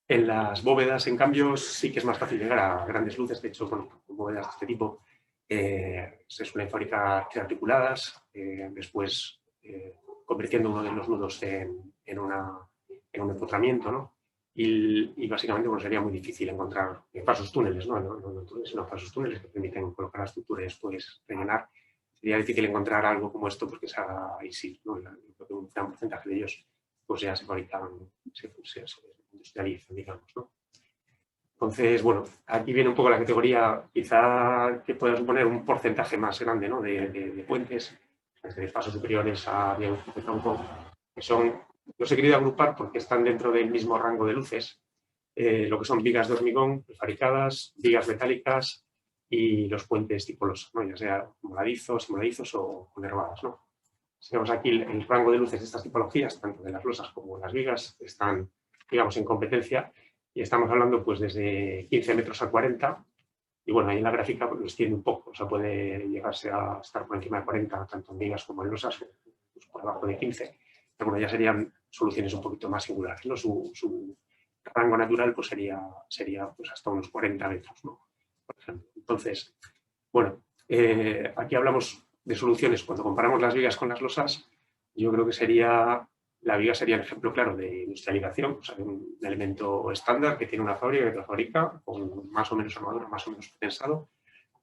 En las bóvedas, en cambio, sí que es más fácil llegar a grandes luces. De hecho, con bóvedas de este tipo se suelen fabricar articuladas, después convirtiendo uno de los nudos en un empotramiento, ¿no? Y básicamente bueno, sería muy difícil encontrar falsos túneles, ¿no? No túneles, sino falsos túneles que permiten colocar la estructura y después rellenar. Sería difícil encontrar algo como esto porque se haga easy, ¿no? Un gran porcentaje de ellos pues ya se fabrican, se industrializan, digamos, ¿no? Entonces, bueno, aquí viene un poco la categoría, quizá que pueda suponer un porcentaje más grande, ¿no? de puentes, desde pasos superiores a tronco, que son, los he querido agrupar porque están dentro del mismo rango de luces, lo que son vigas de hormigón prefabricadas, vigas metálicas y los puentes tipo losa, ¿no? Ya sea moladizos o nervadas, ¿no? Si vemos aquí el rango de luces de estas tipologías, tanto de las losas como de las vigas, están, digamos, en competencia y estamos hablando pues desde 15 metros a 40 y bueno, ahí en la gráfica pues, lo extiende un poco, o sea, puede llegarse a estar por encima de 40 tanto en vigas como en losas, pues, por debajo de 15, pero bueno, ya serían soluciones un poquito más singulares, ¿no? Su rango natural pues sería pues, hasta unos 40 metros, ¿no? Por ejemplo. Entonces, bueno, aquí hablamos de soluciones. Cuando comparamos las vigas con las losas, yo creo que la viga sería el ejemplo claro de industrialización, o sea, de un elemento estándar que tiene una fábrica que lo fabrica con más o menos armadura, más o menos pensado,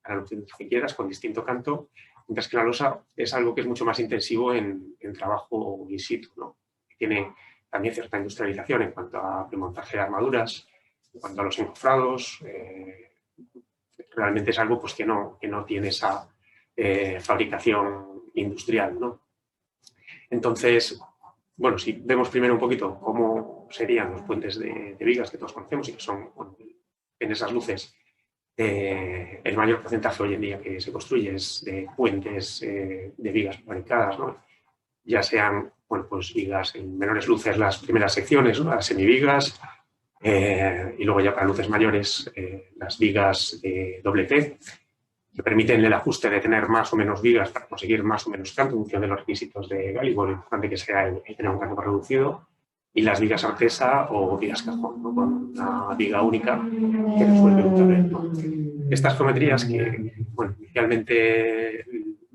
a la longitud que quieras, con distinto canto, mientras que la losa es algo que es mucho más intensivo en trabajo in situ, ¿no? Tiene también cierta industrialización en cuanto a premontaje de armaduras, en cuanto a los encofrados. Realmente es algo pues, que no tiene esa fabricación industrial, ¿no? Entonces, bueno, si vemos primero un poquito cómo serían los puentes de vigas que todos conocemos y que son, bueno, en esas luces, el mayor porcentaje hoy en día que se construye es de puentes de vigas fabricadas, ¿no? Ya sean, bueno, pues vigas en menores luces, las primeras secciones, ¿no? Las semivigas, y luego ya para luces mayores las vigas de doble T, que permiten el ajuste de tener más o menos vigas para conseguir más o menos canto en función de los requisitos de Gálibo, lo importante que sea el tener un canto más reducido, y las vigas artesa o vigas cajón, ¿no? Con una viga única que resuelve un tablero, ¿no? Estas geometrías que, bueno, inicialmente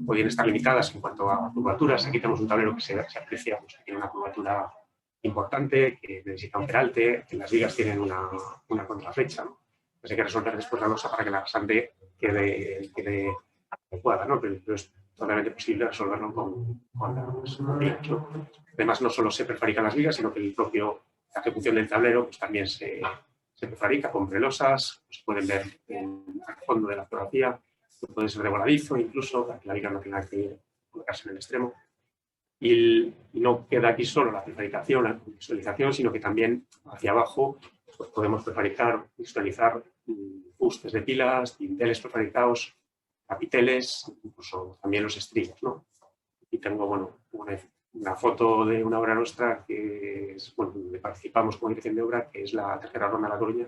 podían estar limitadas en cuanto a curvaturas. Aquí tenemos un tablero que se aprecia, pues, que tiene una curvatura importante, que necesita un peralte, que las vigas tienen una contraflecha, ¿no? Entonces hay que resolver después la losa para que la rasante quede adecuada, ¿no? Pero es totalmente posible resolverlo con las vigas, ¿no? Además, no solo se prefabrican las vigas, sino que la ejecución del tablero pues, también se prefabrica con prelosas, pues, se pueden ver en el fondo de la fotografía, puede ser de voladizo incluso, para que la viga no tenga que colocarse en el extremo. Y no queda aquí solo la prefabricación, la visualización, sino que también hacia abajo pues, podemos prefabricar, visualizar fustes de pilas, dinteles prefabricados, capiteles, incluso también los estribos, ¿no? Aquí tengo, bueno, una foto de una obra nuestra que es, bueno, donde participamos con dirección de obra, que es la tercera ronda de La Coruña.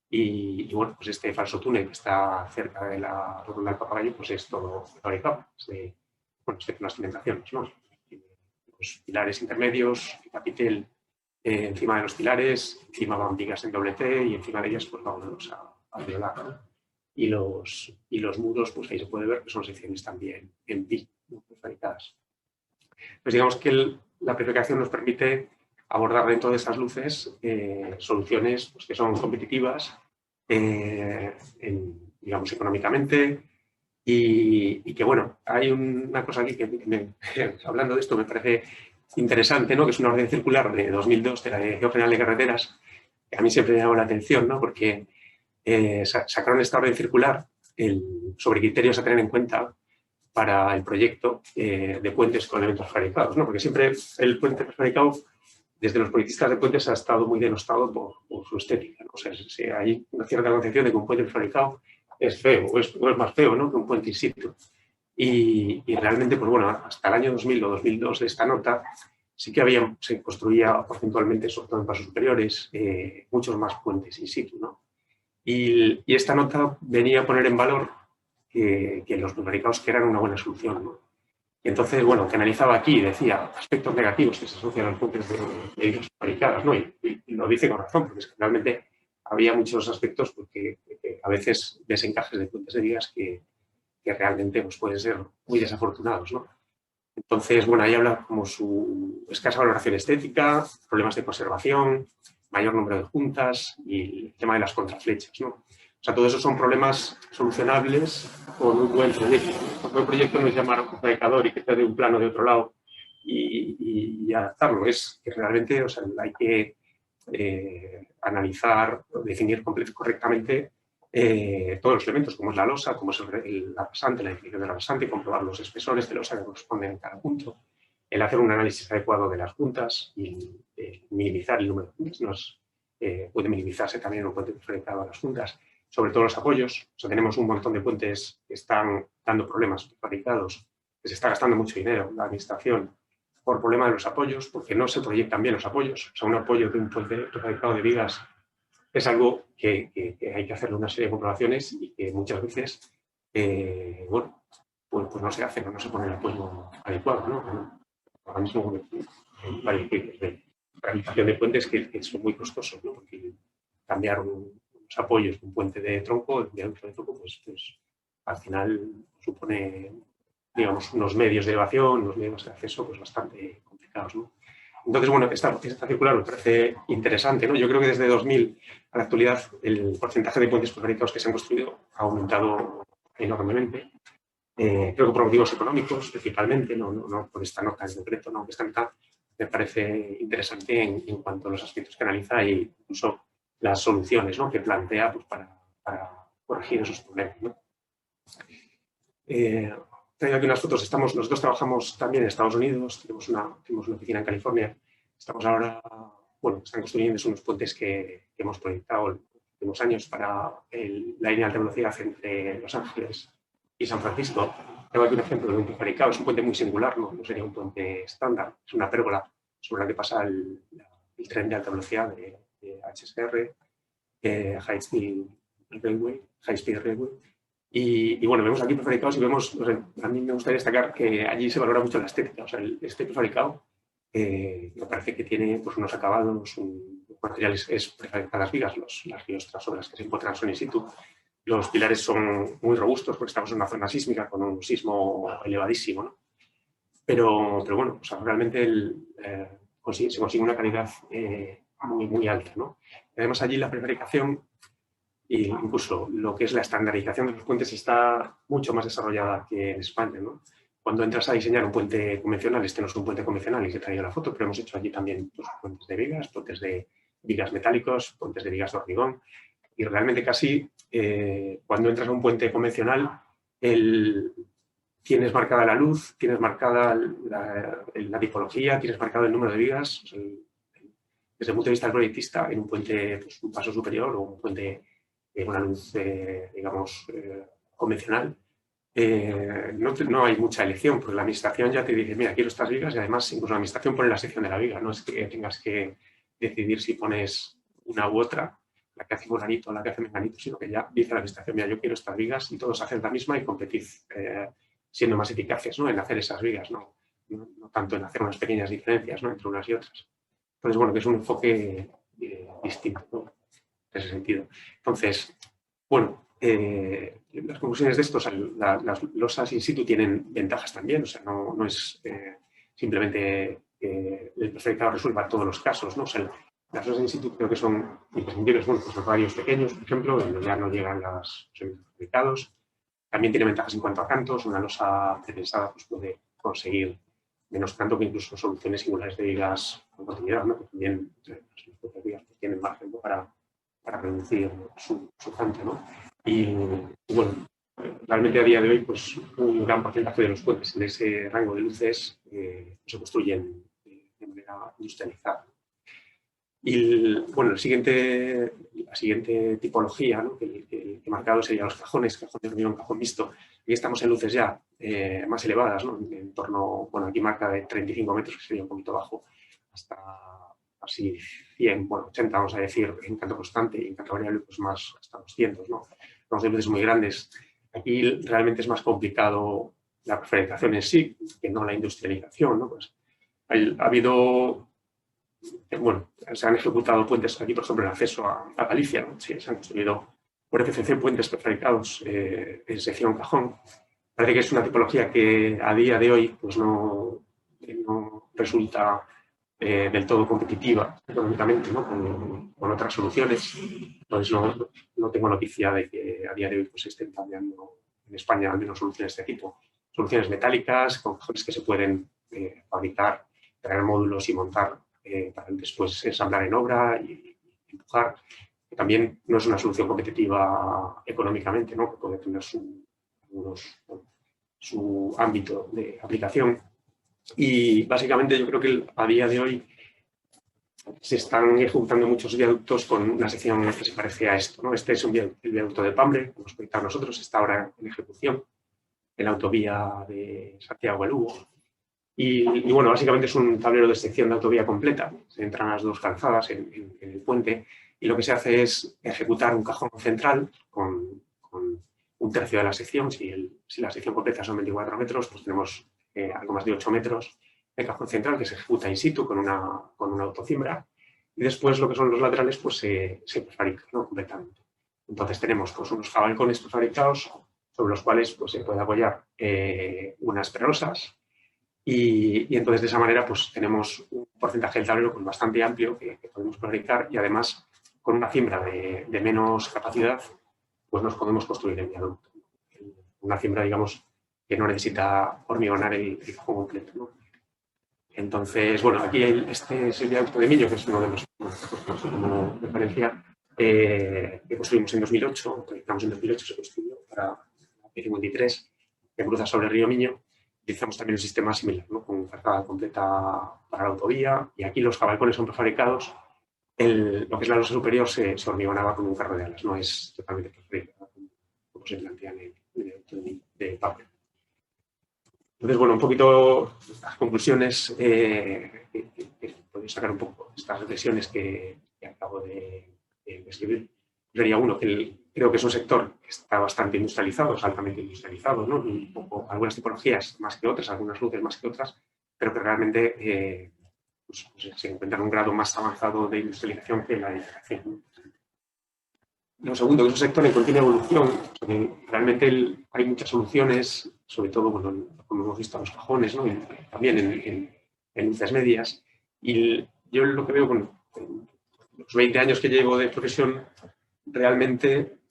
Y bueno, pues este falso túnel que está cerca de la ronda del Papagayo, pues es todo fabricado, bueno, con las cimentaciones, ¿no? Los pilares intermedios, el capitel encima de los pilares, encima van vigas en doble T y encima de ellas pues vamos a violar, ¿no? Y los muros, pues ahí se puede ver que son secciones también en pi, ¿no? Fabricadas. Pues digamos que la prefabricación nos permite abordar dentro de esas luces soluciones pues, que son competitivas, digamos, económicamente, y que, bueno, hay una cosa aquí que hablando de esto me parece interesante, ¿no? Que es una orden circular de 2002 de la Dirección General de Carreteras, que a mí siempre me llamó la atención, ¿no? Porque sacaron esta orden circular sobre criterios a tener en cuenta para el proyecto de puentes con elementos fabricados, ¿no? Porque siempre el puente fabricado, desde los policistas de puentes, ha estado muy denostado por su estética, ¿no? O sea, hay una cierta concepción de que un puente fabricado es feo, o es más feo, ¿no? Que un puente in situ. Y realmente, pues bueno, hasta el año 2000 o 2002 de esta nota, sí que se construía porcentualmente, sobre todo en pasos superiores, muchos más puentes in situ, ¿no? Y esta nota venía a poner en valor que los prefabricados que eran una buena solución, ¿no? Y entonces, bueno, que analizaba aquí y decía aspectos negativos que se asocian a los puentes de vigas fabricadas, ¿no? Y lo dice con razón, porque es que realmente había muchos aspectos porque a veces desencajes de puentes de vigas que realmente pues, pueden ser muy desafortunados, ¿no? Entonces, bueno, ahí habla como su escasa valoración estética, problemas de conservación, mayor número de juntas y el tema de las contraflechas, ¿no? O sea, todo eso son problemas solucionables con un buen proyecto. Un buen proyecto no es llamar a un fabricador y que te dé un plano de otro lado y adaptarlo. Es que realmente, o sea, hay que analizar, definir correctamente todos los elementos, como es la losa, como es la rasante, la definición de la rasante, comprobar los espesores de losa que corresponden en cada punto, el hacer un análisis adecuado de las juntas y minimizar el número de juntas. Puede minimizarse también un puente fabricado a las juntas, sobre todo los apoyos. O sea, tenemos un montón de puentes que están dando problemas fabricados, que se está gastando mucho dinero la administración por problema de los apoyos, porque no se proyectan bien los apoyos. O sea, un apoyo de un puente fabricado de vigas es algo que hay que hacerle una serie de comprobaciones y que muchas veces, bueno, pues no se hace, no se pone el apoyo adecuado, ¿no? Ahora mismo hay varios ejemplos de realización de puentes que son muy costosos, ¿no? Porque cambiar unos apoyos de un puente de tronco, de ancho de tronco, pues al final supone, digamos, unos medios de elevación, unos medios de acceso pues bastante complicados, ¿no? Entonces, bueno, esta circular me parece interesante, ¿no? Yo creo que desde 2000 a la actualidad el porcentaje de puentes prefabricados que se han construido ha aumentado enormemente. Creo que por motivos económicos, principalmente, no por esta nota en concreto, no, esta nota me parece interesante en cuanto a los aspectos que analiza e incluso las soluciones, ¿no?, que plantea, pues, para corregir esos problemas, ¿no? Traigo aquí unas fotos. Nosotros trabajamos también en Estados Unidos, tenemos una oficina en California. Estamos ahora, bueno, están construyendo unos puentes que hemos proyectado en los últimos años para la línea de alta velocidad entre Los Ángeles y San Francisco. Tengo aquí un ejemplo de un prefabricado. Es un puente muy singular, no sería un puente estándar. Es una pérgola sobre la que pasa el tren de alta velocidad de HSR, High Speed Railway. Y bueno, vemos aquí prefabricados y vemos, o sea, a mí me gustaría destacar que allí se valora mucho la estética. O sea, este prefabricado me parece que tiene, pues, unos acabados, los materiales es prefabricar las vigas, las riostras sobre las que se encuentran son in situ. Los pilares son muy robustos porque estamos en una zona sísmica con un sismo elevadísimo, ¿no? Pero bueno, o sea, realmente se consigue una calidad muy alta, ¿no? Además, allí la prefabricación e incluso lo que es la estandarización de los puentes está mucho más desarrollada que en España, ¿no? Cuando entras a diseñar un puente convencional, este no es un puente convencional y se trae la foto, pero hemos hecho allí también, pues, puentes de vigas, puentes de vigas metálicos, puentes de vigas de hormigón. Y realmente casi cuando entras a un puente convencional, tienes marcada la luz, tienes marcada la tipología, tienes marcado el número de vigas. O sea, desde el punto de vista del proyectista, en un puente, pues, un paso superior o un puente una luz, digamos, convencional, no hay mucha elección, porque la administración ya te dice, mira, quiero estas vigas, y además incluso la administración pone la sección de la viga, no es que tengas que decidir si pones una u otra, la que hace fulanito o la que hace menganito, sino que ya dice la administración, mira, yo quiero estas vigas y todos hacen la misma y competís siendo más eficaces, ¿no?, en hacer esas vigas, no tanto en hacer unas pequeñas diferencias, ¿no?, entre unas y otras. Entonces, bueno, que es un enfoque distinto, ¿no?, en ese sentido. Entonces, bueno, las conclusiones de esto, o sea, las losas in situ tienen ventajas también, o sea, no es simplemente que el prefabricado resuelva todos los casos, ¿no? O sea, las losas in situ creo que son imprescindibles, bueno, pues los radios pequeños, por ejemplo, donde ya no llegan los prefabricados. También tiene ventajas en cuanto a cantos, una losa prepensada pues puede conseguir menos canto que incluso soluciones singulares de vigas con continuidad, ¿no?, que también las propias vigas pues, tienen margen, ¿no?, para reducir su canto, ¿no? Y bueno, realmente a día de hoy, pues un gran porcentaje de los puentes en ese rango de luces se construyen de manera industrializada. Y bueno, la siguiente tipología, ¿no?, que he marcado sería los cajones de hormigón, cajón mixto. Aquí estamos en luces ya más elevadas, ¿no?, en torno, bueno, aquí marca de 35 metros, que sería un poquito bajo, hasta así 100, bueno, 80, vamos a decir, en canto constante, y en canto variable, pues más hasta 200, ¿no? Estamos en luces muy grandes. Aquí realmente es más complicado la prefabricación en sí, que no la industrialización, ¿no? Pues ha habido, bueno, se han ejecutado puentes aquí, por ejemplo, en acceso a Galicia, ¿no? Sí, se han construido por FCC puentes prefabricados en sección cajón. Parece que es una tipología que a día de hoy pues no resulta del todo competitiva económicamente, ¿no?, con otras soluciones. Entonces no tengo noticia de que a día de hoy pues, se estén cambiando en España al menos soluciones de este tipo. Soluciones metálicas, con cajones que se pueden fabricar, traer módulos y montar para después ensamblar en obra y empujar. Que también no es una solución competitiva económicamente, ¿no?, que puede tener su ámbito de aplicación. Y básicamente yo creo que a día de hoy se están ejecutando muchos viaductos con una sección que se parece a esto, ¿no? Este es el viaducto de Pambre, que hemos proyectado nosotros, está ahora en ejecución en la autovía de Santiago a Lugo. Y bueno, básicamente es un tablero de sección de autovía completa. Se entran las dos calzadas en el puente y lo que se hace es ejecutar un cajón central con un tercio de la sección. Si la sección completa son 24 metros, pues tenemos algo más de 8 metros de cajón central que se ejecuta in situ con una autocimbra, y después lo que son los laterales pues se prefabrican, ¿no?, completamente. Entonces tenemos pues unos jabalcones prefabricados sobre los cuales pues, se puede apoyar unas perlosas y entonces de esa manera pues tenemos un porcentaje del tablero pues, bastante amplio que podemos fabricar, y además con una cimbra de menos capacidad pues nos podemos construir el viaducto. una cimbra, digamos, que no necesita hormigonar el cajón completo, ¿no? Entonces, bueno, aquí este es el viaducto de Miño, que es uno de los como referencia, que construimos en 2008, proyectamos en 2008, se construyó para la P53, que cruza sobre el río Miño. Utilizamos también un sistema similar, ¿no? Con carga completa para la autovía, y aquí los cabalcones son prefabricados. Lo que es la losa superior se hormigonaba con un carro de alas, no es totalmente prefabricado, como se plantea en el viaducto de Pablo. Entonces, bueno, un poquito las conclusiones que podéis sacar un poco de estas reflexiones que acabo de escribir. Sería uno, creo que es un sector que está bastante industrializado, es altamente industrializado, ¿no? Un poco, algunas tipologías más que otras, algunas luces más que otras, pero que realmente pues se encuentra en un grado más avanzado de industrialización que la edificación, ¿no? Lo segundo, que es un sector en continua evolución, porque realmente hay muchas soluciones, sobre todo, bueno, como hemos visto, en los cajones, ¿no? Y también en luces medias. Y yo lo que veo con los 20 años que llevo de profesión, realmente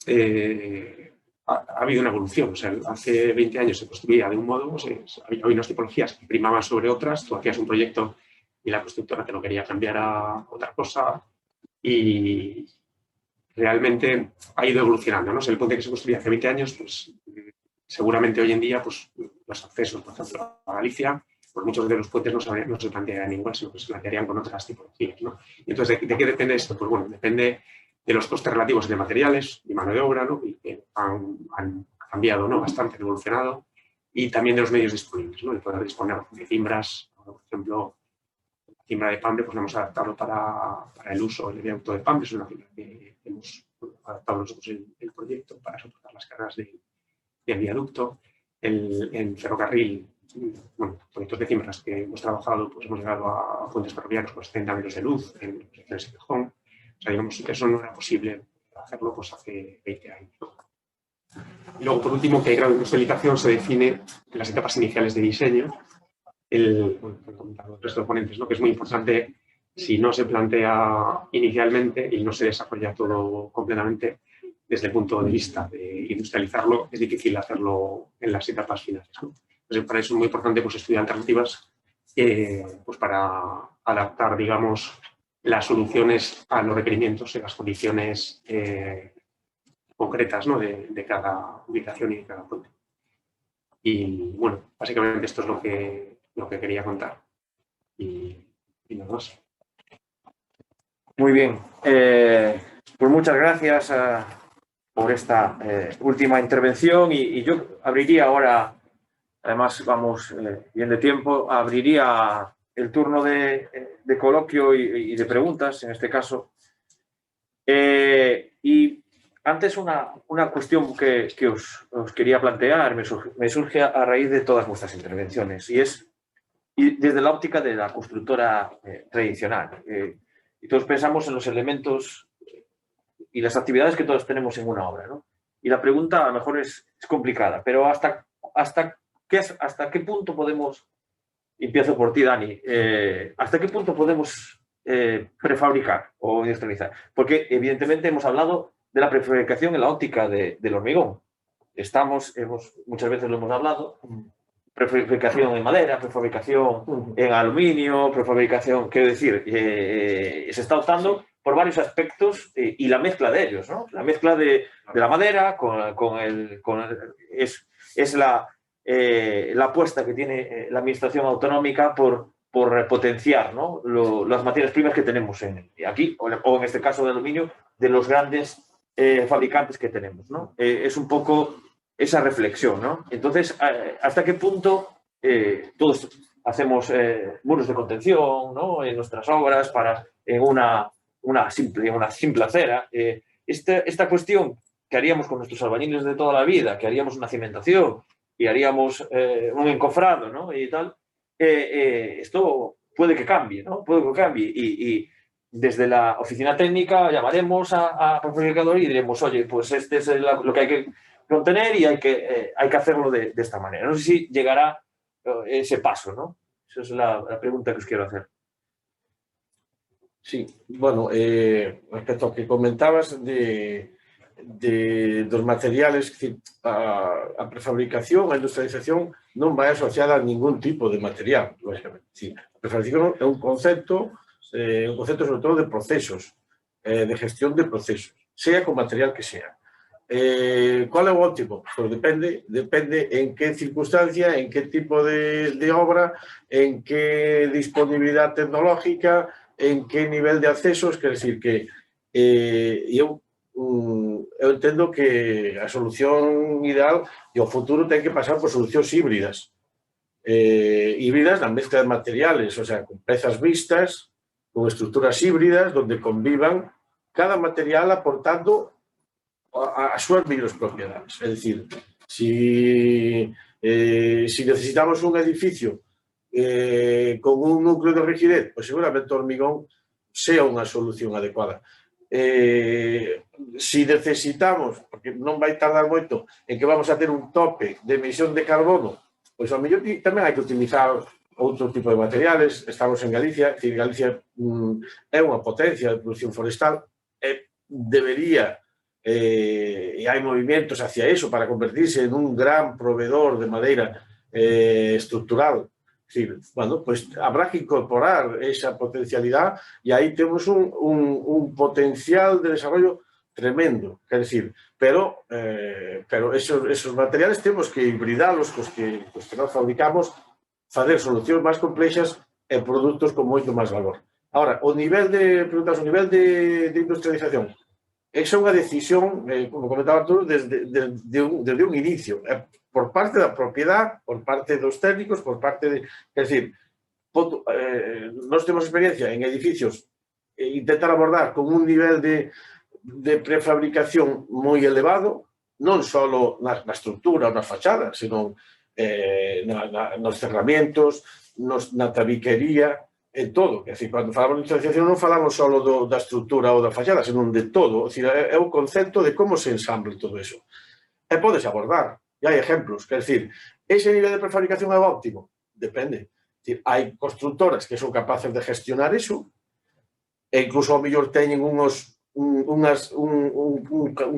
ha habido una evolución. O sea, hace 20 años se construía de un modo, había unas tipologías que primaban sobre otras, tú hacías un proyecto y la constructora te lo quería cambiar a otra cosa, y realmente ha ido evolucionando, ¿no? O sea, el puente que se construía hace 20 años, pues seguramente hoy en día, pues los accesos, por ejemplo, a Galicia, pues muchos de los puentes no se plantearían igual, sino que se plantearían con otras tipologías, ¿no? Y entonces, ¿de qué depende esto? Pues bueno, depende de los costes relativos de materiales y mano de obra, ¿no? Y que han cambiado, ¿no? Bastante, han evolucionado, y también de los medios disponibles, ¿no? De poder disponer de cimbras, por ejemplo, la cimbra de Pambre, pues la hemos adaptado para el uso del viaducto de Pambre, es una cimbra que hemos adaptado nosotros el proyecto para soportar las cargas del viaducto. En ferrocarril, bueno, proyectos de cimbras que hemos trabajado, pues hemos llegado a puentes ferroviarios con 70 metros de luz en ese cajón. O sea, digamos, eso no era posible hacerlo pues hace 20 años, ¿no? Y luego, por último, que el grado de industrialización se define en las etapas iniciales de diseño. Bueno, han comentado el resto de ponentes, ¿no? Que es muy importante, si no se plantea inicialmente y no se desarrolla todo completamente desde el punto de vista de industrializarlo, es difícil hacerlo en las etapas finales, ¿no? Entonces, para eso es muy importante pues, estudiar alternativas pues para adaptar, digamos, las soluciones a los requerimientos y las condiciones concretas, ¿no? de cada ubicación y de cada puente. Y bueno, básicamente esto es lo que quería contar. Y nada más. Muy bien. Pues muchas gracias por esta última intervención, y yo abriría ahora, además vamos bien de tiempo, abriría el turno de coloquio y de preguntas, en este caso. Y antes una cuestión que os quería plantear, me surge a raíz de todas vuestras intervenciones, y desde la óptica de la constructora tradicional. Y todos pensamos en los elementos y las actividades que todos tenemos en una obra, ¿no? Y la pregunta a lo mejor es complicada, pero ¿hasta qué punto podemos, empiezo por ti, Dani, hasta qué punto podemos prefabricar o industrializar? Porque evidentemente hemos hablado de la prefabricación en la óptica del hormigón. Muchas veces lo hemos hablado, prefabricación en madera, prefabricación en aluminio, prefabricación, quiero decir, se está optando por varios aspectos y la mezcla de ellos, ¿no? La mezcla de la madera es la apuesta que tiene la administración autonómica por potenciar, ¿no? Las materias primas que tenemos aquí, o en este caso de aluminio, de los grandes fabricantes que tenemos, ¿no? Es un poco esa reflexión, ¿no? Entonces, ¿hasta qué punto todos hacemos muros de contención, ¿no? En nuestras obras en una simple acera? Esta cuestión que haríamos con nuestros albañiles de toda la vida, que haríamos una cimentación y haríamos un encofrado, ¿no? Y tal, esto puede que cambie, ¿no? Puede que cambie. Y desde la oficina técnica llamaremos a fabricador y diremos, oye, pues este es lo que hay que contener y hay que hacerlo de esta manera. No sé si llegará ese paso, ¿no? Esa es la pregunta que os quiero hacer. Sí, bueno, respecto a lo que comentabas de dos materiales, que a prefabricación, a industrialización non vai asociada a ningún tipo de material, lógicamente. A prefabricación é un concepto sobre todo de procesos, de gestión de procesos, sea con material que sea. ¿Cuál é o óptimo? Pues depende en qué circunstancia, en qué tipo de obra, en qué disponibilidad tecnológica, en qué nivel de accesos. Quer decir que eu entendo que a solución ideal e o futuro ten que pasar por solucións híbridas. Híbridas na mezcla de materiales, o sea, con pezas vistas, con estructuras híbridas, donde convivan cada material aportando as súas mellores propiedades. É dicir, si necesitamos un edificio con un núcleo de rigidez, pues seguramente o hormigón sea unha solución adecuada. Si necesitamos, porque non vai tardar moito, en que vamos a ter un tope de emisión de carbono, pois ao mellor tamén hai que utilizar outro tipo de materiales. Estamos en Galicia, Galicia é unha potencia de produción forestal, debería, e hai movimentos hacia eso para convertirse en un gran proveedor de madeira estructural. Es decir, bueno, pues habrá que incorporar esa potencialidad y ahí tenemos un potencial de desarrollo tremendo. Es decir, pero esos materiales tenemos que hibridarlos cos que nós fabricamos, facer solucións máis complexas e produtos con moito máis valor. Ahora, o nivel de industrialización, esa é unha decisión, como comentaba Arturo, desde un inicio, por parte da propiedade, por parte dos técnicos, por parte de... É dicir, nós temos experiencia en edificios intentar abordar con un nivel de prefabricación moi elevado, non só na estructura ou nas fachadas, senón nos cerramentos, na tabiquería, en todo. É dicir, cando falamos de industrialización non falamos só da estructura ou da fachada, senón de todo. É dicir, é o concepto de como se ensamble todo eso. E podes abordar, e hai exemplos. Quer dicir, ese nivel de prefabricación é óptimo? Depende. Hai constructoras que son capaces de gestionar eso, e incluso ao mellor teñen un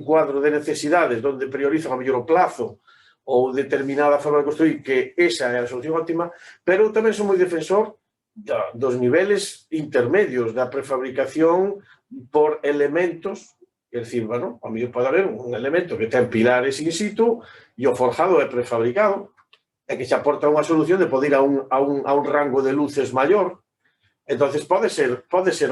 cuadro de necesidades onde priorizan ao mellor o plazo ou determinada forma de construir, que esa é a solución óptima, pero tamén son moi defensor dos niveles intermedios da prefabricación por elementos. É dicir, bueno, ao mellor pode haber un elemento que ten pilares in situ e o forjado é prefabricado e que se aporta unha solución de poder ir a un rango de luces maior. Entonces pode ser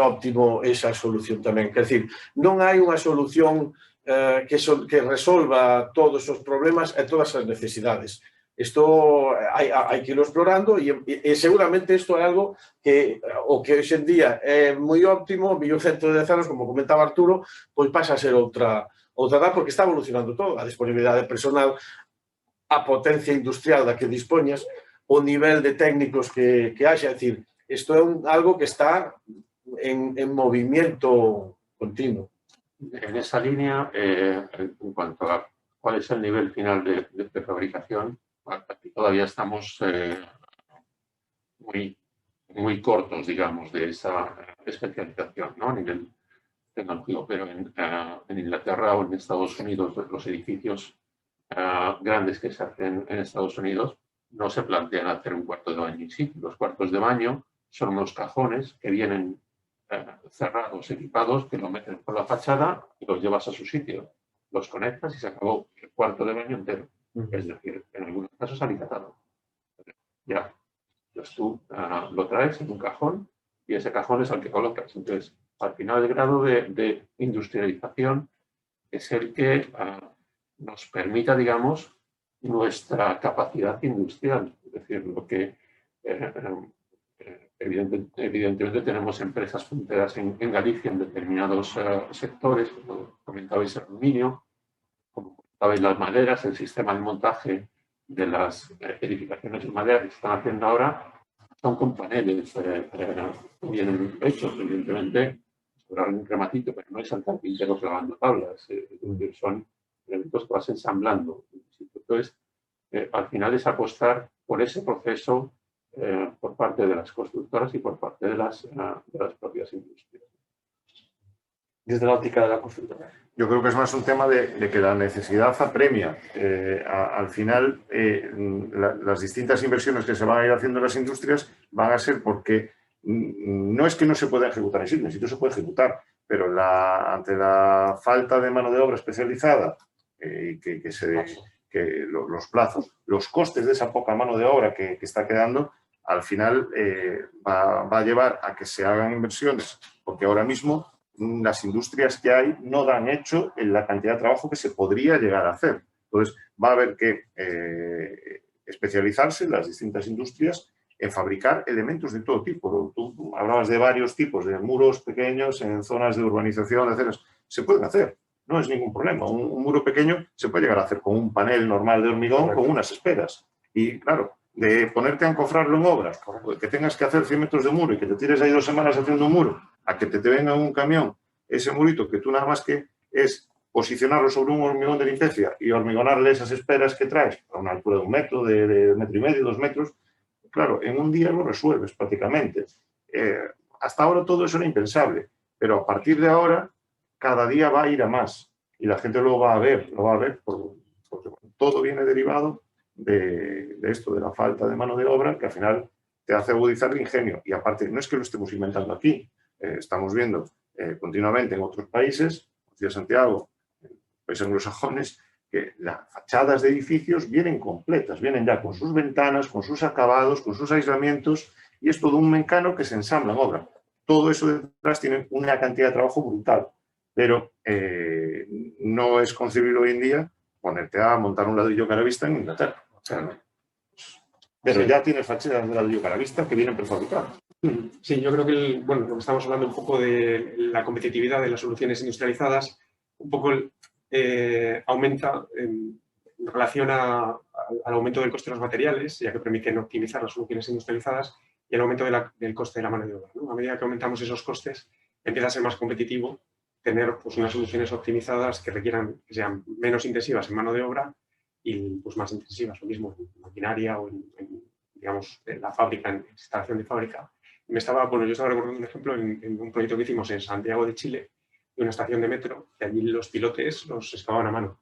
óptimo esa solución tamén. Quer dicir, non hai unha solución que resolva todos os problemas e todas as necesidades. Isto hai que irlo explorando e seguramente isto é algo que o que hoxe en día é moi óptimo, 1110 anos, como comentaba Arturo, pois pasa a ser outra edad, porque está evolucionando todo, a disponibilidade personal, a potencia industrial da que dispoñas, o nivel de técnicos que haxa. É dicir, isto é algo que está en movimiento continuo. En esa línea, en cuanto a cuál es el nivel final de prefabricación, aquí todavía estamos muy cortos, digamos, de esa especialización, ¿no? A nivel tecnológico, pero en Inglaterra o en Estados Unidos, los edificios grandes que se hacen en Estados Unidos no se plantean hacer un cuarto de baño in situ. Los cuartos de baño son unos cajones que vienen cerrados, equipados, que lo meten por la fachada y los llevas a su sitio. Los conectas y se acabó el cuarto de baño entero. Es decir, en algunos casos alicatado. Ya, pues tú lo traes en un cajón y ese cajón es al que colocas. Entonces, al final el grado de industrialización es el que nos permita, digamos, nuestra capacidad industrial. Es decir, lo que evidentemente tenemos empresas punteras en Galicia en determinados sectores, como comentabais el aluminio, como comentabais las maderas, el sistema de montaje de las edificaciones de madera que se están haciendo ahora son con paneles bien hechos, evidentemente, sobre un rematito, pero no es al carpintero clavando tablas, son elementos que vas ensamblando. Entonces, al final es apostar por ese proceso por parte de las constructoras y por parte de las propias industrias. Desde la óptica de la constructora. Yo creo que es más un tema de que la necesidad apremia. Al final, las distintas inversiones que se van a ir haciendo en las industrias van a ser porque no es que no se pueda ejecutar en sitio se puede ejecutar, pero ante la falta de mano de obra especializada y que los plazos, los costes de esa poca mano de obra que está quedando, al final va a llevar a que se hagan inversiones, porque ahora mismo las industrias que hay no dan hecho en la cantidad de trabajo que se podría llegar a hacer. Entonces, va a haber que especializarse en las distintas industrias en fabricar elementos de todo tipo. Tú hablabas de varios tipos, de muros pequeños en zonas de urbanización, etc. Se pueden hacer, no es ningún problema. Un muro pequeño se puede llegar a hacer con un panel normal de hormigón con unas esperas. Y claro, de ponerte a encofrarlo en obras, que tengas que hacer 100 metros de muro y que te tires ahí 2 semanas haciendo un muro, a que te venga un camión, ese murito que tú nada más que es posicionarlo sobre un hormigón de limpieza y hormigonarle esas esperas que traes a una altura de 1 metro, de 1,5 metros, 2 metros, claro, en un día lo resuelves prácticamente. Hasta ahora todo eso era impensable, pero a partir de ahora cada día va a ir a más y la gente lo va a ver porque todo viene derivado de esto, de la falta de mano de obra, que al final te hace agudizar el ingenio. Y aparte, no es que lo estemos inventando aquí, estamos viendo continuamente en otros países, como decía Santiago, países anglosajones, que las fachadas de edificios vienen completas, vienen ya con sus ventanas, con sus acabados, con sus aislamientos, y es todo un mecano que se ensambla en obra. Todo eso detrás tiene una cantidad de trabajo brutal, pero no es concebible hoy en día ponerte a montar un ladrillo caravista en Inglaterra. O sea, pero ya tienes fachadas de ladrillo caravista que vienen prefabricadas. Sí, yo creo que lo que estamos hablando un poco de la competitividad de las soluciones industrializadas, un poco aumenta en relación al aumento del coste de los materiales, ya que permiten optimizar las soluciones industrializadas, y el aumento del coste de la mano de obra, ¿no? A medida que aumentamos esos costes, empieza a ser más competitivo tener pues, unas soluciones optimizadas que sean menos intensivas en mano de obra y pues, más intensivas, lo mismo en maquinaria o digamos, en la fábrica, en instalación de fábrica. Yo estaba recordando un ejemplo en un proyecto que hicimos en Santiago de Chile, de una estación de metro, que allí los pilotes los excavaban a mano.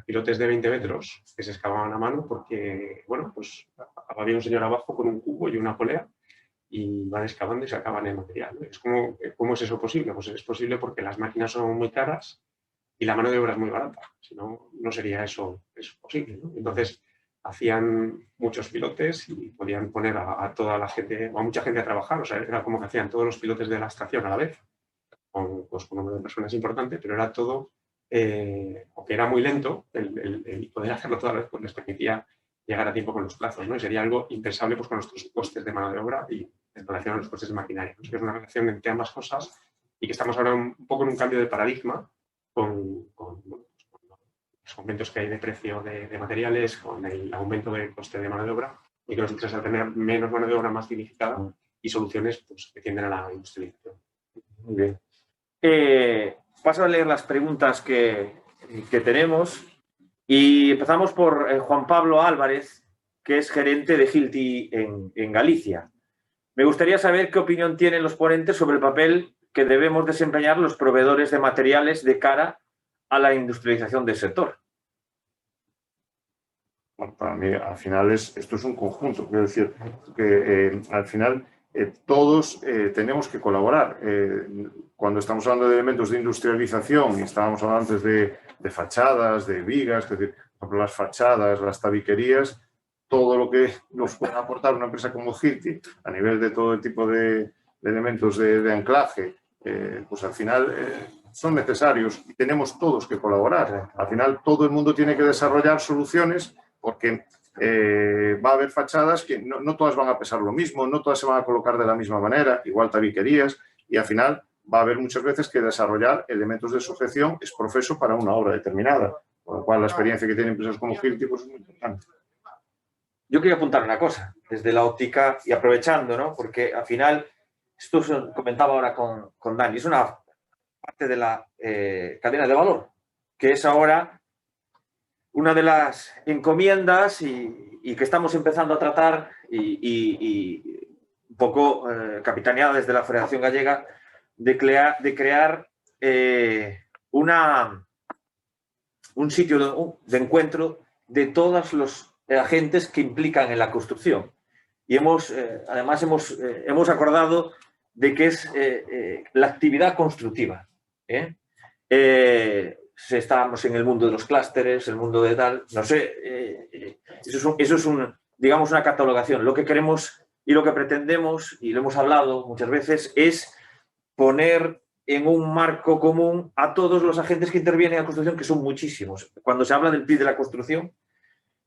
Pilotes de 20 metros que se excavaban a mano porque, bueno, pues había un señor abajo con un cubo y una polea y van excavando y sacaban el material, ¿no? ¿Cómo es eso posible? Pues es posible porque las máquinas son muy caras y la mano de obra es muy barata. Si no, no sería eso posible, ¿no? Entonces, hacían muchos pilotes y podían poner a toda la gente, o a mucha gente a trabajar. O sea, era como que hacían todos los pilotes de la estación a la vez, con un número de personas importante, pero era todo, aunque era muy lento, el poder hacerlo toda la vez pues les permitía llegar a tiempo con los plazos, ¿no? Y sería algo impensable pues, con nuestros costes de mano de obra y en relación a los costes de maquinaria, ¿no? Es que es una relación entre ambas cosas y que estamos ahora un poco en un cambio de paradigma con los aumentos que hay de precio de materiales, con el aumento del coste de mano de obra, y que nos interesa tener menos mano de obra más dignificada y soluciones pues, que tienden a la industrialización. Muy bien. Paso a leer las preguntas que tenemos y empezamos por Juan Pablo Álvarez, que es gerente de Hilti en Galicia. Me gustaría saber qué opinión tienen los ponentes sobre el papel que debemos desempeñar los proveedores de materiales de cara a la industrialización del sector. Bueno, para mí, al final, esto es un conjunto. Quiero decir que al final todos tenemos que colaborar. Cuando estamos hablando de elementos de industrialización y estábamos hablando antes de fachadas, de vigas, es decir, por ejemplo, las fachadas, las tabiquerías, todo lo que nos puede aportar una empresa como Hilti a nivel de todo el tipo de elementos de anclaje, pues al final son necesarios y tenemos todos que colaborar. Al final todo el mundo tiene que desarrollar soluciones porque va a haber fachadas que no todas van a pesar lo mismo, no todas se van a colocar de la misma manera, igual tabiquerías, y al final va a haber muchas veces que desarrollar elementos de sujeción es profeso para una obra determinada, con lo cual la experiencia que tienen empresas como Hilti pues, es muy importante. Yo quería apuntar una cosa, desde la óptica y aprovechando, ¿no? Porque al final, esto se comentaba ahora con Dani, es una parte de la cadena de valor, que es ahora una de las encomiendas y que estamos empezando a tratar y un poco capitaneada desde la Federación Gallega de crear una un sitio de encuentro de todos los agentes que implican en la construcción. Y además hemos acordado de que es la actividad constructiva. Estamos en el mundo de los clústeres, el mundo de tal, no sé, eso es digamos, una catalogación. Lo que queremos y lo que pretendemos, y lo hemos hablado muchas veces, es poner en un marco común a todos los agentes que intervienen en la construcción, que son muchísimos. Cuando se habla del PIB de la construcción,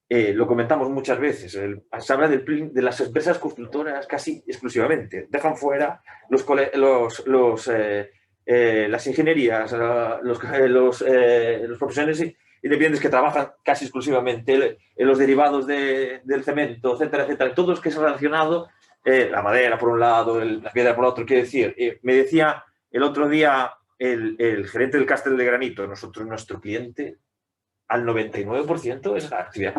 lo comentamos muchas veces, se habla del PIB de las empresas constructoras casi exclusivamente. Dejan fuera las ingenierías, los profesionales independientes que trabajan casi exclusivamente en los derivados del cemento, etcétera, etcétera. Todo lo que es relacionado, la madera por un lado, la piedra por otro. Quiero decir, me decía el otro día el gerente del Cástel de Granito, nuestro cliente, al 99% es la actividad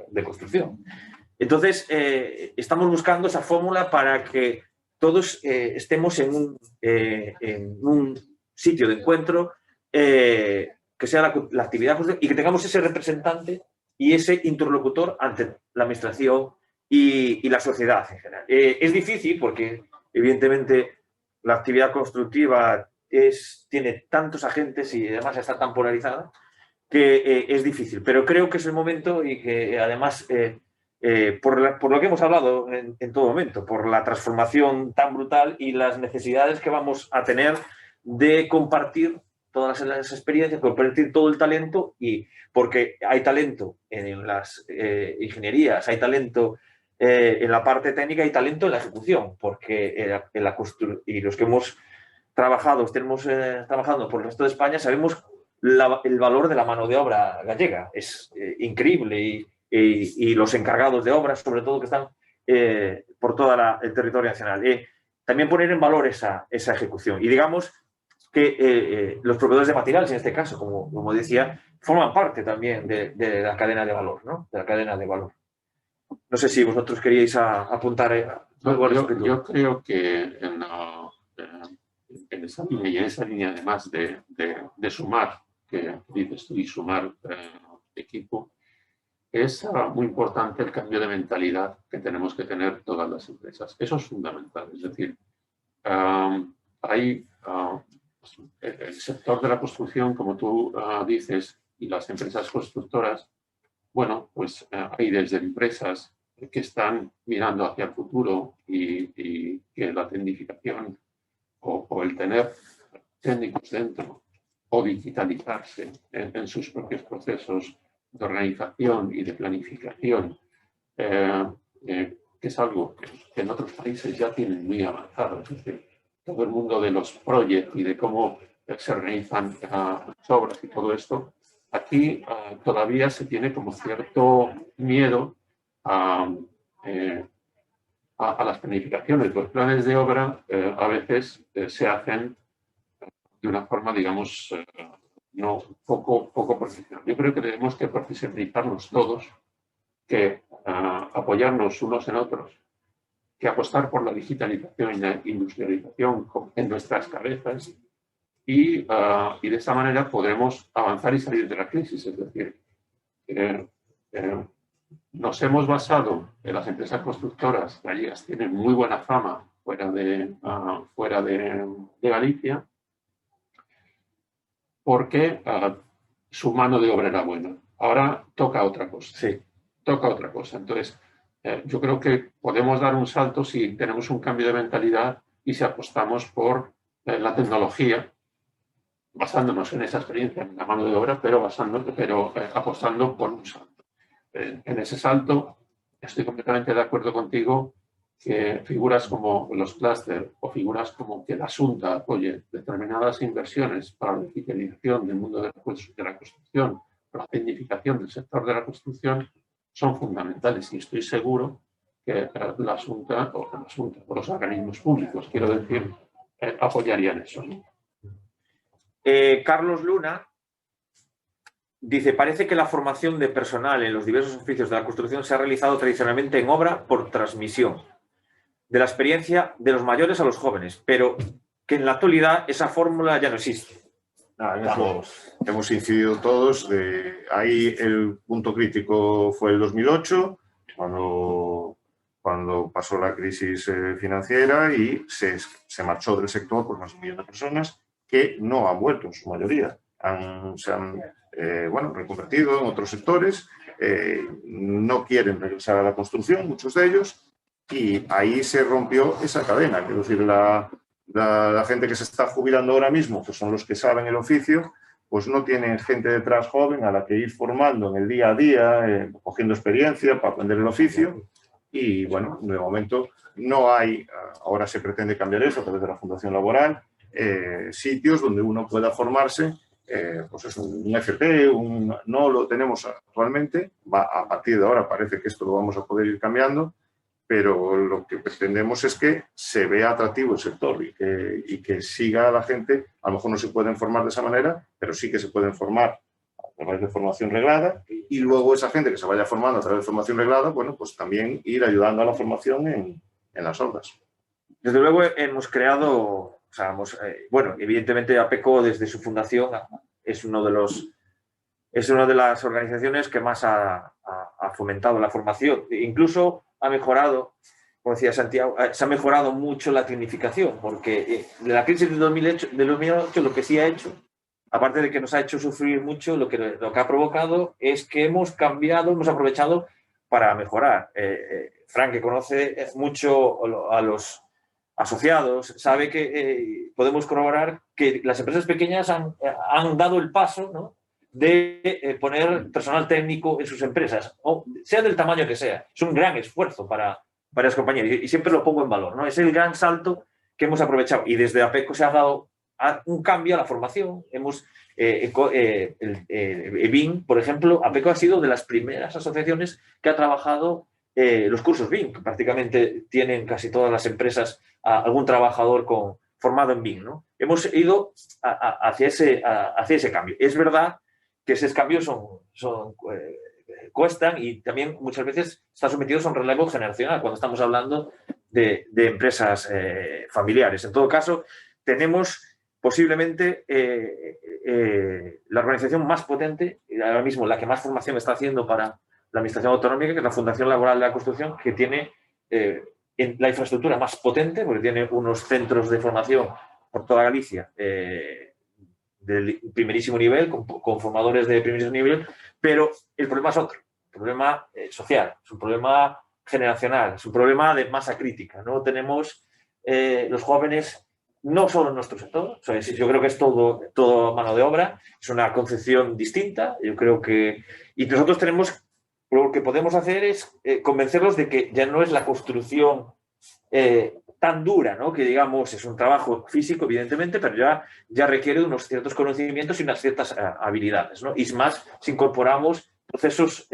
de construcción. Entonces, estamos buscando esa fórmula para que todos estemos en un sitio de encuentro que sea la actividad y que tengamos ese representante y ese interlocutor ante la administración y la sociedad en general. Es difícil porque, evidentemente, la actividad constructiva tiene tantos agentes y además está tan polarizada que es difícil. Pero creo que es el momento y que además, por lo que hemos hablado en todo momento, por la transformación tan brutal y las necesidades que vamos a tener de compartir todas las experiencias, compartir todo el talento, y porque hay talento en las ingenierías, hay talento en la parte técnica, hay talento en la ejecución, porque y los que hemos trabajado, estemos trabajando por el resto de España, sabemos el valor de la mano de obra gallega. Es increíble y los encargados de obras, sobre todo, que están por todo el territorio nacional. También poner en valor esa ejecución. Y digamos que los proveedores de materiales, en este caso, como decía, forman parte también de la cadena de valor, ¿no? De la cadena de valor. No sé si vosotros queríais apuntar algo al respecto. Yo creo que en esa línea y en esa línea, además de sumar, que dices tú, y sumar equipo, es muy importante el cambio de mentalidad que tenemos que tener todas las empresas. Eso es fundamental. Es decir, el sector de la construcción, como tú dices, y las empresas constructoras, bueno, pues hay desde empresas que están mirando hacia el futuro y que la tecnificación o el tener técnicos dentro o digitalizarse en sus propios procesos de organización y de planificación, que es algo que en otros países ya tienen muy avanzado. Es decir, todo el mundo de los proyectos y de cómo se organizan las obras y todo esto, aquí todavía se tiene como cierto miedo a las planificaciones. Los planes de obra a veces se hacen de una forma, digamos, no poco profesional. Yo creo que tenemos que profesionalizarnos todos, que apoyarnos unos en otros, que apostar por la digitalización y la industrialización en nuestras cabezas y de esa manera podremos avanzar y salir de la crisis. Es decir, nos hemos basado en las empresas constructoras gallegas, tienen muy buena fama fuera de Galicia, porque su mano de obra era buena. Ahora toca otra cosa. Sí. Toca otra cosa. Entonces, yo creo que podemos dar un salto si tenemos un cambio de mentalidad y si apostamos por la tecnología, basándonos en esa experiencia, en la mano de obra, pero apostando por un salto. En ese salto, estoy completamente de acuerdo contigo que figuras como los clústeres o figuras como que la Asunta apoye determinadas inversiones para la digitalización del mundo de la construcción, para la tecnificación del sector de la construcción, son fundamentales. Y estoy seguro que la Asunta o los organismos públicos, quiero decir, apoyarían eso. Carlos Luna dice, parece que la formación de personal en los diversos oficios de la construcción se ha realizado tradicionalmente en obra por transmisión de la experiencia de los mayores a los jóvenes, pero que en la actualidad esa fórmula ya no existe. En eso hemos incidido todos. Ahí el punto crítico fue el 2008, cuando pasó la crisis financiera y se marchó del sector por más de 1 millón de personas que no han vuelto en su mayoría. Se han reconvertido en otros sectores, no quieren regresar a la construcción, muchos de ellos, y ahí se rompió esa cadena. Quiero decir, la gente que se está jubilando ahora mismo, que son los que saben el oficio, pues no tienen gente detrás joven a la que ir formando en el día a día, cogiendo experiencia para aprender el oficio. Y bueno, de momento no hay, ahora se pretende cambiar eso a través de la Fundación Laboral, sitios donde uno pueda formarse, pues es un FP, no lo tenemos actualmente, a partir de ahora parece que esto lo vamos a poder ir cambiando, pero lo que pretendemos es que se vea atractivo el sector y que siga la gente. A lo mejor no se pueden formar de esa manera, pero sí que se pueden formar a través de formación reglada, y luego esa gente que se vaya formando a través de formación reglada, bueno, pues también ir ayudando a la formación en las obras. Desde luego hemos creado, evidentemente APECO desde su fundación es una de las organizaciones que más ha fomentado la formación. Incluso ha mejorado, como decía Santiago, se ha mejorado mucho la tecnificación, porque de la crisis del 2008 lo que sí ha hecho, aparte de que nos ha hecho sufrir mucho, lo que ha provocado es que hemos aprovechado para mejorar. Fran, que conoce mucho a los asociados, sabe que podemos corroborar que las empresas pequeñas han dado el paso, ¿no?, de poner personal técnico en sus empresas, o sea del tamaño que sea. Es un gran esfuerzo para varias compañías y siempre lo pongo en valor, ¿no? Es el gran salto que hemos aprovechado, y desde APECO se ha dado un cambio a la formación. BIM, por ejemplo, APECO ha sido de las primeras asociaciones que ha trabajado los cursos BIM, que prácticamente tienen casi todas las empresas algún trabajador formado en BIM, ¿no? Hemos ido hacia ese cambio. Es verdad que esos cambios cuestan, y también muchas veces están sometidos a un relevo generacional cuando estamos hablando de empresas familiares. En todo caso, tenemos posiblemente la organización más potente, y ahora mismo la que más formación está haciendo para la Administración Autonómica, que es la Fundación Laboral de la Construcción, que tiene la infraestructura más potente, porque tiene unos centros de formación por toda Galicia del primerísimo nivel, con formadores de primerísimo nivel, pero el problema es otro, el problema social, es un problema generacional, es un problema de masa crítica. No tenemos los jóvenes, no solo en nuestro sector, yo creo que es todo mano de obra, es una concepción distinta, yo creo que, y nosotros tenemos, lo que podemos hacer es convencerlos de que ya no es la construcción tan dura, ¿no?, que digamos es un trabajo físico, evidentemente, pero ya requiere unos ciertos conocimientos y unas ciertas habilidades, ¿no? Y es más, si incorporamos procesos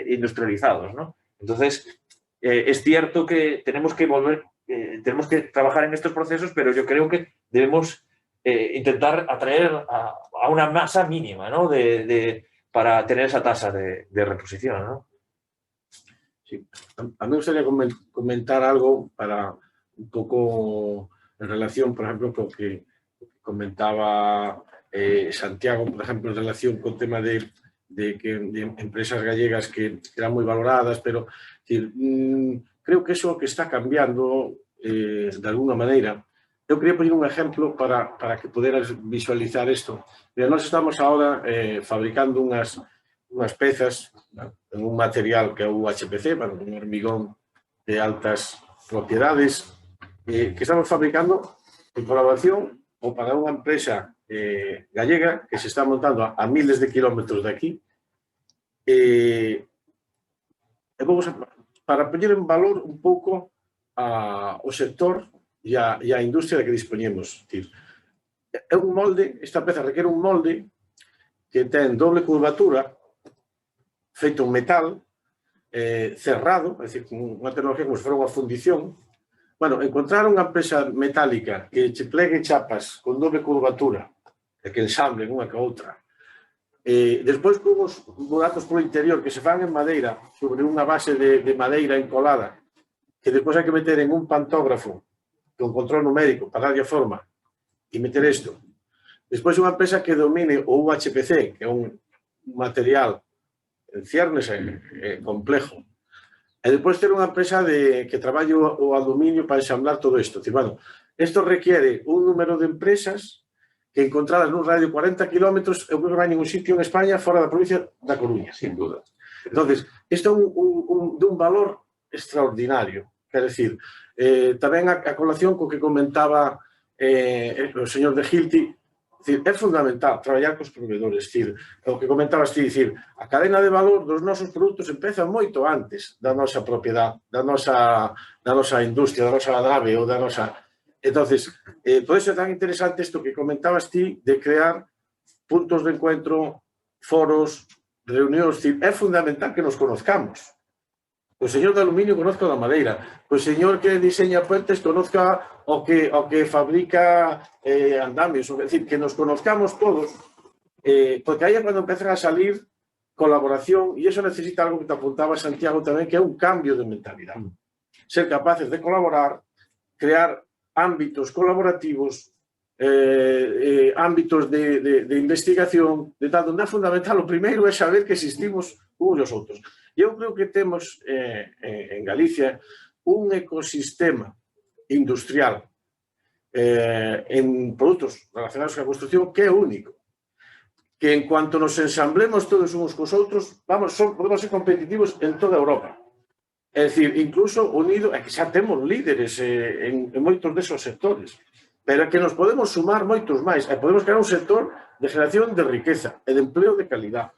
industrializados, ¿no? Entonces, es cierto que tenemos que trabajar en estos procesos, pero yo creo que debemos intentar atraer a una masa mínima, ¿no?, para tener esa tasa de reposición, ¿no? Sí. A mí me gustaría comentar algo para un poco en relación, por ejemplo, con lo que comentaba Santiago, por ejemplo, en relación con el tema de empresas gallegas que eran muy valoradas, pero creo que eso que está cambiando de alguna manera. Yo quería poner un ejemplo para que pudieras visualizar esto. Mira, nosotros estamos ahora fabricando unas pezas en un material que es UHPC, un hormigón de altas propiedades, que estamos fabricando en colaboración o para una empresa gallega que se está montando a miles de kilómetros de aquí. Para poner en valor un pouco o sector e a industria de que dispoñemos. É un molde, esta peza requere un molde que ten doble curvatura, feito en metal, cerrado, é dicir, unha tecnología como se fora unha fundición. Bueno, encontrar unha peza metálica que che plegue chapas con doble curvatura e que ensamblen unha ca outra. Despois con os buratos polo interior que se fan en madeira sobre unha base de madeira encolada que despois hai que meter en un pantógrafo con control numérico para darlle a forma e meter isto. Despois unha empresa que domine o UHPC, que é un material en ciernes complejo. E despois ter unha empresa que traballe o aluminio para ensamblar todo isto. Bueno, isto requiere un número de empresas que encontradas nun radio de 40 kilómetros, eu creo que non hai ningún sitio en España fora da provincia da Coruña. Sin duda. Entonces, isto é de un valor extraordinario. Quer decir, tamén a colación co que comentaba o señor de Hilti, é fundamental traballar cos proveedores. O que comentabas ti, a cadena de valor dos nosos produtos empeza moito antes da nosa propiedade, da nosa industria, da nosa nave ou da nosa... Entonces, por iso é tan interesante isto que comentabas ti de crear puntos de encuentro, foros, reunións. É fundamental que nos conozcamos. O señor de aluminio conozca da madeira, o señor que diseña puentes conozca o que fabrica andamios, é dicir, que nos conozcamos todos, porque aí é cando empezan a salir colaboración, e iso necesita algo que te apuntaba Santiago tamén, que é un cambio de mentalidade. Ser capaces de colaborar, crear ámbitos colaborativos, ámbitos de investigación, de tal, onde é fundamental, o primeiro é saber que existimos uns e os outros. Eu creo que temos en Galicia un ecosistema industrial en produtos relacionados coa construcción que é único. Que en cuanto nos ensamblemos todos uns cos outros, podemos ser competitivos en toda Europa. É dicir, incluso unido, é que xa temos líderes en moitos desos sectores, pero é que nos podemos sumar moitos máis, e podemos crear un sector de generación de riqueza e de empleo de calidad.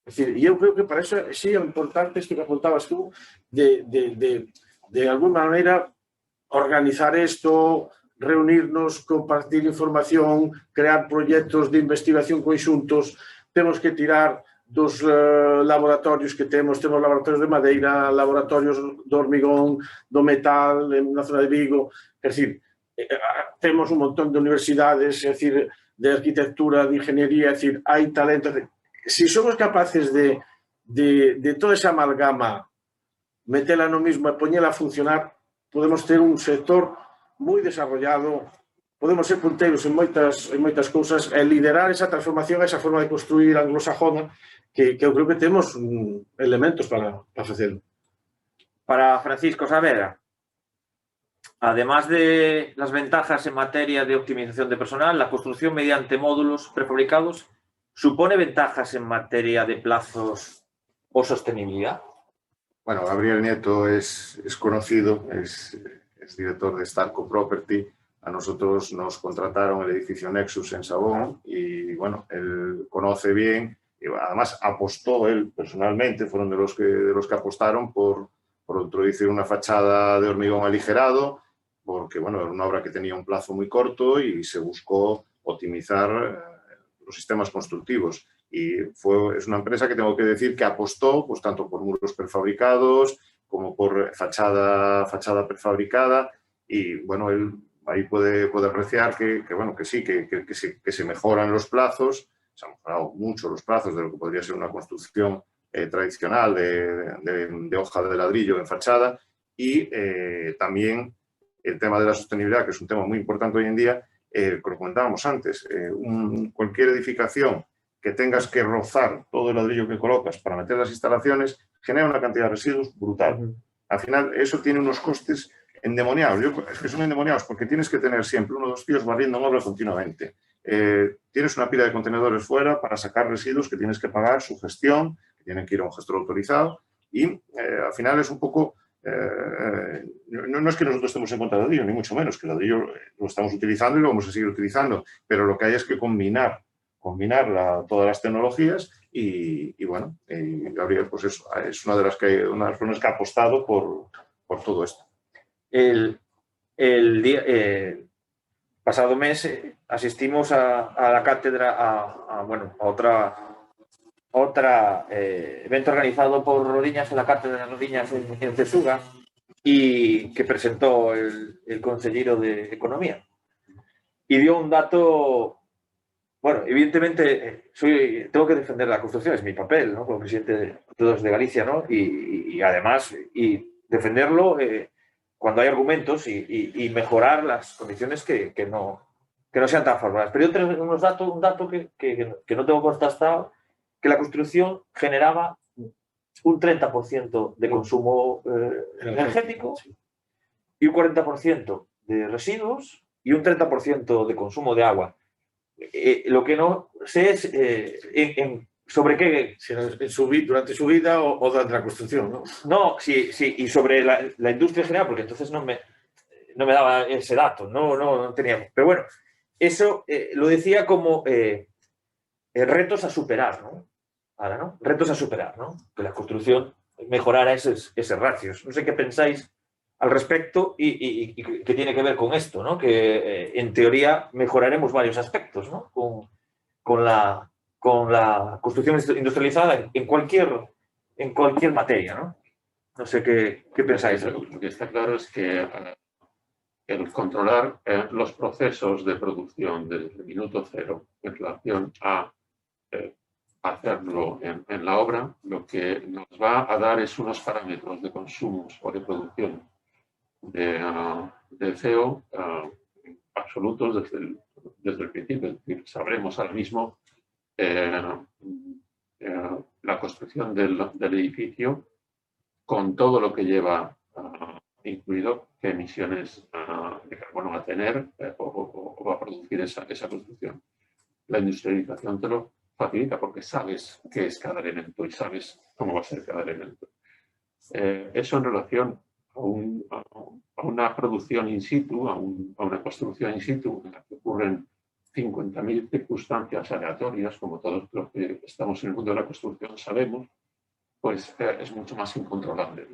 Es decir, eu creo que para eso sí é importante isto que apuntabas tú, de alguna maneira organizar isto, reunirnos, compartir información, crear proxectos de investigación conxuntos. Temos que tirar dos laboratorios que temos laboratorios de madeira, laboratorios do hormigón, do metal, na zona de Vigo. É dicir, temos un montón de universidades, é dicir, de arquitectura, de ingeniería, é dicir, hai talento. Si somos capaces de toda esa amalgama metela no mismo e poñela a funcionar, podemos ter un sector moi desarrollado, podemos ser punteiros en moitas cousas e liderar esa transformación, esa forma de construir anglosajona, que eu creo que temos elementos para facelo. Para Francisco Saavedra, además de las ventajas en materia de optimización de personal, la construcción mediante módulos prefabricados ¿supone ventajas en materia de plazos o sostenibilidad? Bueno, Gabriel Nieto es conocido, es director de Starco Property. A nosotros nos contrataron el edificio Nexus en Sabón y, bueno, él conoce bien y además apostó él personalmente, fueron de los que apostaron por introducir una fachada de hormigón aligerado, porque, bueno, era una obra que tenía un plazo muy corto y se buscó optimizar los sistemas constructivos. Y es una empresa que tengo que decir que apostó pues, tanto por muros prefabricados como por fachada prefabricada. Y bueno, él ahí puede apreciar que sí, que se mejoran los plazos. Se han mejorado mucho los plazos de lo que podría ser una construcción tradicional de hoja de ladrillo en fachada. Y también el tema de la sostenibilidad, que es un tema muy importante hoy en día, que lo comentábamos antes, cualquier edificación que tengas que rozar todo el ladrillo que colocas para meter las instalaciones genera una cantidad de residuos brutal. Al final eso tiene unos costes endemoniados. Es que son endemoniados porque tienes que tener siempre uno o dos tíos barriendo en obra continuamente. Tienes una pila de contenedores fuera para sacar residuos que tienes que pagar, su gestión, que tienen que ir a un gestor autorizado y al final es un poco... no es que nosotros estemos en contra del ladrillo, ni mucho menos, que el ladrillo lo estamos utilizando y lo vamos a seguir utilizando, pero lo que hay es que combinar todas las tecnologías y bueno, Gabriel pues eso, es una de las personas que ha apostado por todo esto. El pasado mes asistimos a la cátedra, a otro evento organizado por Rodiñas, en la cátedra de Rodiñas en Cesuga, y que presentó el consejero de Economía. Y dio un dato, bueno, evidentemente tengo que defender la construcción, es mi papel, ¿no? Como presidente de Galicia, ¿no? Y además, defenderlo cuando hay argumentos y mejorar las condiciones que no que no sean tan favorables. Pero yo tengo un dato que no tengo contrastado, que la construcción generaba un 30% de consumo energético y un 40% de residuos y un 30% de consumo de agua. Lo que no sé es sobre qué... Si durante su vida o durante la construcción, ¿no? No, sí, y sobre la industria en general, porque entonces no me daba ese dato, no teníamos. Pero bueno, eso lo decía como retos a superar, ¿no? Ahora, ¿no? Retos a superar, ¿no? Que la construcción mejorara esos ratios. No sé qué pensáis al respecto y que tiene que ver con esto, ¿no? Que en teoría mejoraremos varios aspectos, ¿no? Con la construcción industrializada en cualquier materia, ¿no? No sé qué pensáis. Lo que está claro es que el controlar los procesos de producción desde el minuto cero en relación a hacerlo en la obra, lo que nos va a dar es unos parámetros de consumos o de producción de CO absolutos desde el principio. Es decir, sabremos ahora mismo la construcción del edificio con todo lo que lleva incluido qué emisiones de carbono va a tener o va a producir esa construcción. La industrialización te lo facilita porque sabes qué es cada elemento y sabes cómo va a ser cada elemento. Eso en relación a una producción in situ, a una construcción in situ en la que ocurren 50.000 circunstancias aleatorias, como todos los que estamos en el mundo de la construcción sabemos, pues es mucho más incontrolable.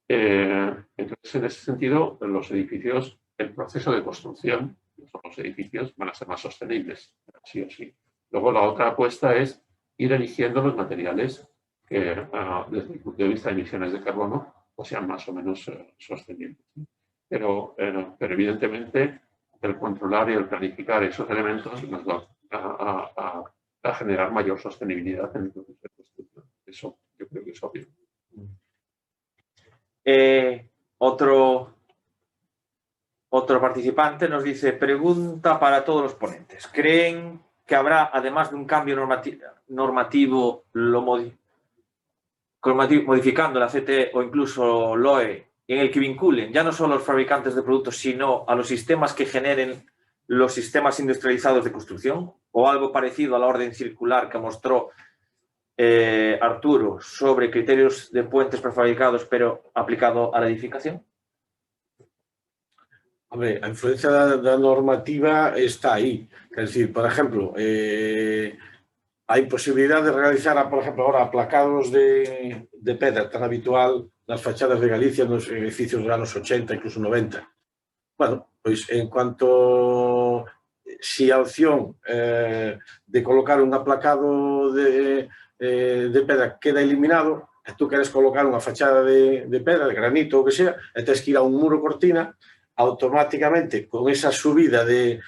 Entonces, en ese sentido, los edificios, el proceso de construcción, los edificios van a ser más sostenibles, sí o sí. Luego, la otra apuesta es ir eligiendo los materiales que, desde el punto de vista de emisiones de carbono, pues sean más o menos sostenibles. Pero evidentemente, el controlar y el planificar esos elementos nos va a generar mayor sostenibilidad en el proceso de construcción. Eso yo creo que es obvio. Otro participante nos dice, pregunta para todos los ponentes. ¿Creen que habrá, además de un cambio normativo, modificando la CTE o incluso LOE, en el que vinculen ya no solo a los fabricantes de productos, sino a los sistemas que generen los sistemas industrializados de construcción? ¿O algo parecido a la orden circular que mostró Arturo sobre criterios de puentes prefabricados pero aplicado a la edificación? Hombre, a influencia da normativa está aí. Quer decir, por exemplo, a imposibilidade de realizar, por exemplo, agora aplacados de pedra tan habitual nas fachadas de Galicia nos edificios dos anos 80, incluso 90. Bueno, pois en cuanto si a opción de colocar un aplacado de pedra queda eliminado, e tú queres colocar unha fachada de pedra, de granito ou que sea, e tens que ir a un muro cortina, automáticamente, con esa subida de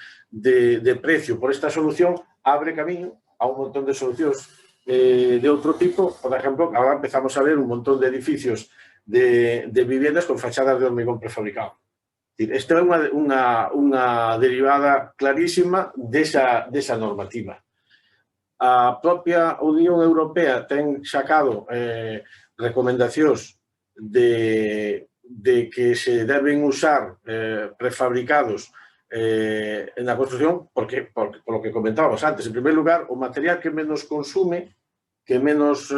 precio por esta solución, abre camino a un montón de solucións de outro tipo. Por exemplo, ahora empezamos a ver un montón de edificios de viviendas con fachadas de hormigón prefabricado. Esta é unha derivada clarísima desa normativa. A propia Unión Europea ten sacado recomendacións de que se deben usar prefabricados en la construcción, porque por lo que comentábamos antes, en primer lugar, o material que menos consume, que menos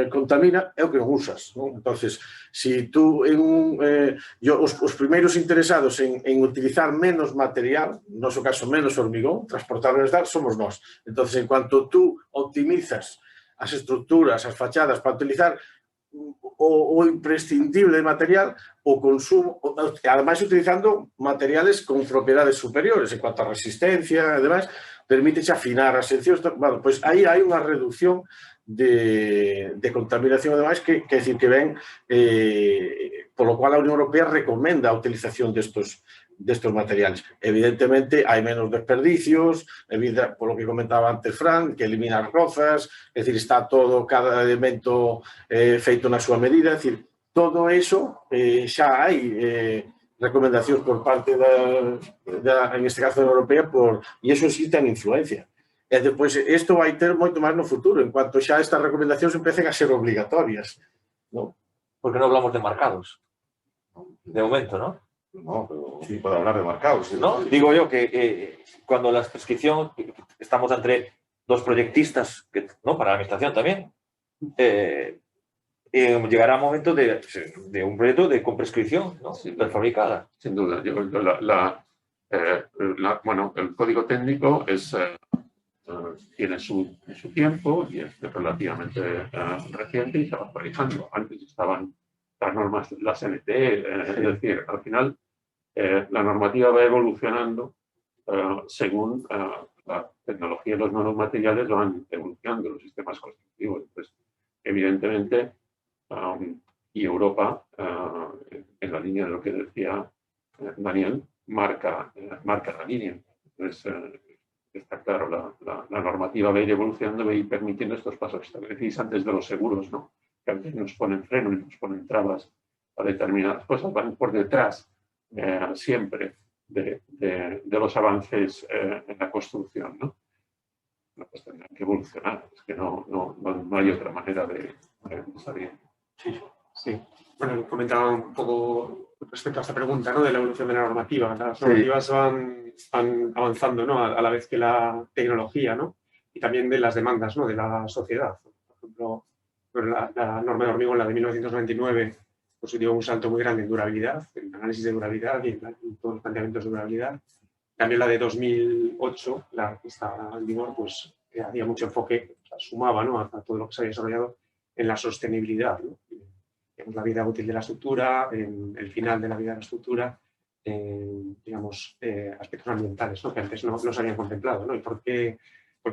contamina, é o que non usas, ¿no? Entonces, si tú os primeiros interesados en utilizar menos material, no noso caso menos hormigón, transportable somos nós. Entonces, en cuanto tú optimizas as estructuras, as fachadas para utilizar o imprescindible de material, o consumo, además utilizando materiales con propiedades superiores en cuanto a resistencia e demais, permite afinar as seccións. Bueno, pois aí hai unha reducción de contaminación e demais que decir que ven, por lo cual a Unión Europea recomenda a utilización destos materiales. Evidentemente, hai menos desperdicios, por lo que comentaba antes Fran, que elimina as rozas, é dicir, está todo, cada elemento feito na súa medida, é dicir, todo eso xa hai recomendacións por parte en este caso da Europea e iso sí ten influencia. E depois, isto vai ter moito máis no futuro, en cuanto xa estas recomendacións empecen a ser obligatorias, ¿no? Porque no hablamos de marcados. De momento, ¿no? No, pero sí puedo hablar de marcados. ¿No? Digo yo que cuando la prescripción, estamos entre dos proyectistas, ¿no? Para la administración también, llegará un momento de un proyecto con prescripción, ¿no? Sí. Prefabricada. Sin duda. Bueno, el código técnico tiene su tiempo y es relativamente reciente y se va actualizando. Antes estaban las normas, las NT, es decir, al final la normativa va evolucionando según la tecnología y los nuevos materiales van evolucionando, los sistemas constructivos. Entonces, evidentemente, y Europa, en la línea de lo que decía Daniel, marca la línea. Entonces, está claro, la normativa va a ir evolucionando, va a ir permitiendo estos pasos. Establecéis antes de los seguros, ¿no? Que a veces nos ponen freno y nos ponen trabas a determinadas cosas, van por detrás siempre de los avances en la construcción, ¿no? Pues tendrán que evolucionar, es que no hay otra manera de salir. Sí. Bueno, comentaba un poco respecto a esta pregunta, ¿no? De la evolución de la normativa. Las normativas van avanzando, ¿no? A la vez que la tecnología, ¿no? Y también de las demandas, ¿no? De la sociedad. Por ejemplo, la norma de hormigón, la de 1999, pues dio un salto muy grande en durabilidad, en análisis de durabilidad y en todos los planteamientos de durabilidad. También la de 2008, la que está en vigor, pues hacía mucho enfoque, o sea, sumaba, ¿no? A todo lo que se había desarrollado en la sostenibilidad, ¿no? En la vida útil de la estructura, en el final de la vida de la estructura, digamos, aspectos ambientales, ¿no? Que antes no se habían contemplado, ¿no? ¿Y por qué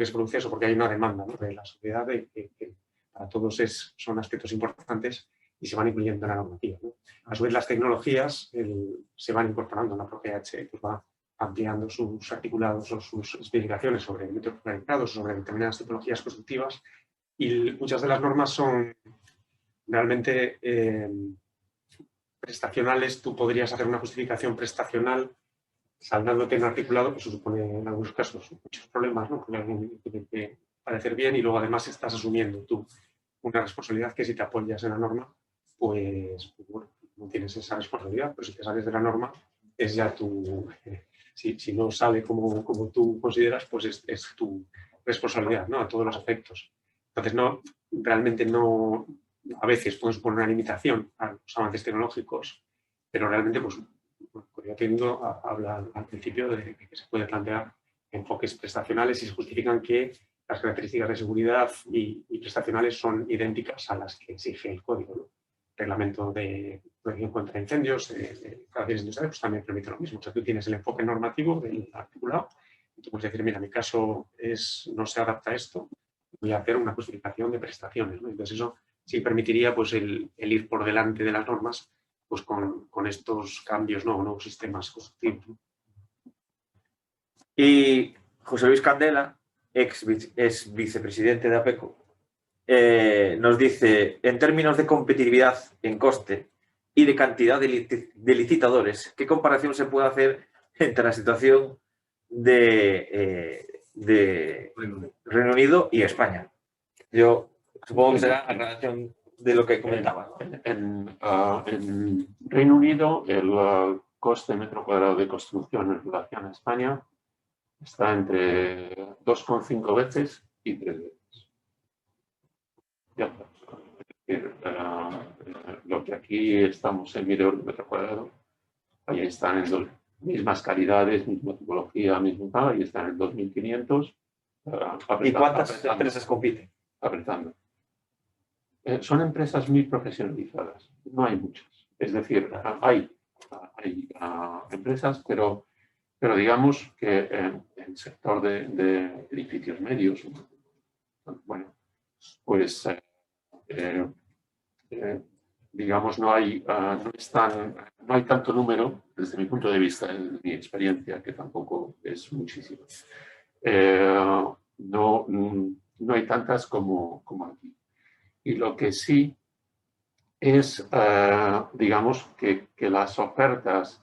se produce eso? Porque hay una demanda, ¿no? De la sociedad que para todos son aspectos importantes y se van incluyendo en la normativa, ¿no? A su vez, las tecnologías se van incorporando en la propia H, pues va ampliando sus articulados o sus especificaciones sobre métodos planificados, sobre determinadas tipologías constructivas, y muchas de las normas son realmente prestacionales. Tú podrías hacer una justificación prestacional saltándote en articulado, que eso supone en algunos casos muchos problemas, ¿no? Porque alguien tiene que parecer bien y luego además estás asumiendo tú una responsabilidad que si te apoyas en la norma, pues bueno, no tienes esa responsabilidad, pero si te sales de la norma es ya tu... si no sale como tú consideras, pues es tu responsabilidad, ¿no? A todos los efectos. Entonces, realmente no... A veces pueden suponer una limitación a los avances tecnológicos, pero realmente, pues, yo tiendo a hablar al principio de que se puede plantear enfoques prestacionales y se justifican que las características de seguridad y prestacionales son idénticas a las que exige el código, ¿no? Reglamento de protección contra incendios, de instalaciones industriales, pues también permite lo mismo. O sea, tú tienes el enfoque normativo del articulado y tú puedes decir, mira, mi caso no se adapta a esto, voy a hacer una justificación de prestaciones, ¿no? Entonces eso sí permitiría pues, el ir por delante de las normas pues, con estos cambios, ¿no? Nuevos sistemas constructivos, ¿no? Y José Luis Candela, ex vicepresidente de APECO, nos dice, en términos de competitividad en coste y de cantidad de licitadores, ¿qué comparación se puede hacer entre la situación de Reino Unido y España? Yo supongo que será a relación de lo que comentaba, ¿no? En Reino Unido, el coste metro cuadrado de construcción en relación a España está entre 2,5 veces y 3 veces. Ya está. Es decir, lo que aquí estamos en 1.000 euros metro cuadrado, ahí están en mismas calidades, misma tipología, mismo tal, ahí están en 2.500. ¿Y cuántas empresas compiten? Apretando. Son empresas muy profesionalizadas, no hay muchas. Es decir, hay empresas, pero digamos que en el sector de edificios medios, bueno, pues digamos no hay tanto número, desde mi punto de vista, en mi experiencia, que tampoco es muchísimo. No hay tantas como aquí. Y lo que sí es, digamos, que las ofertas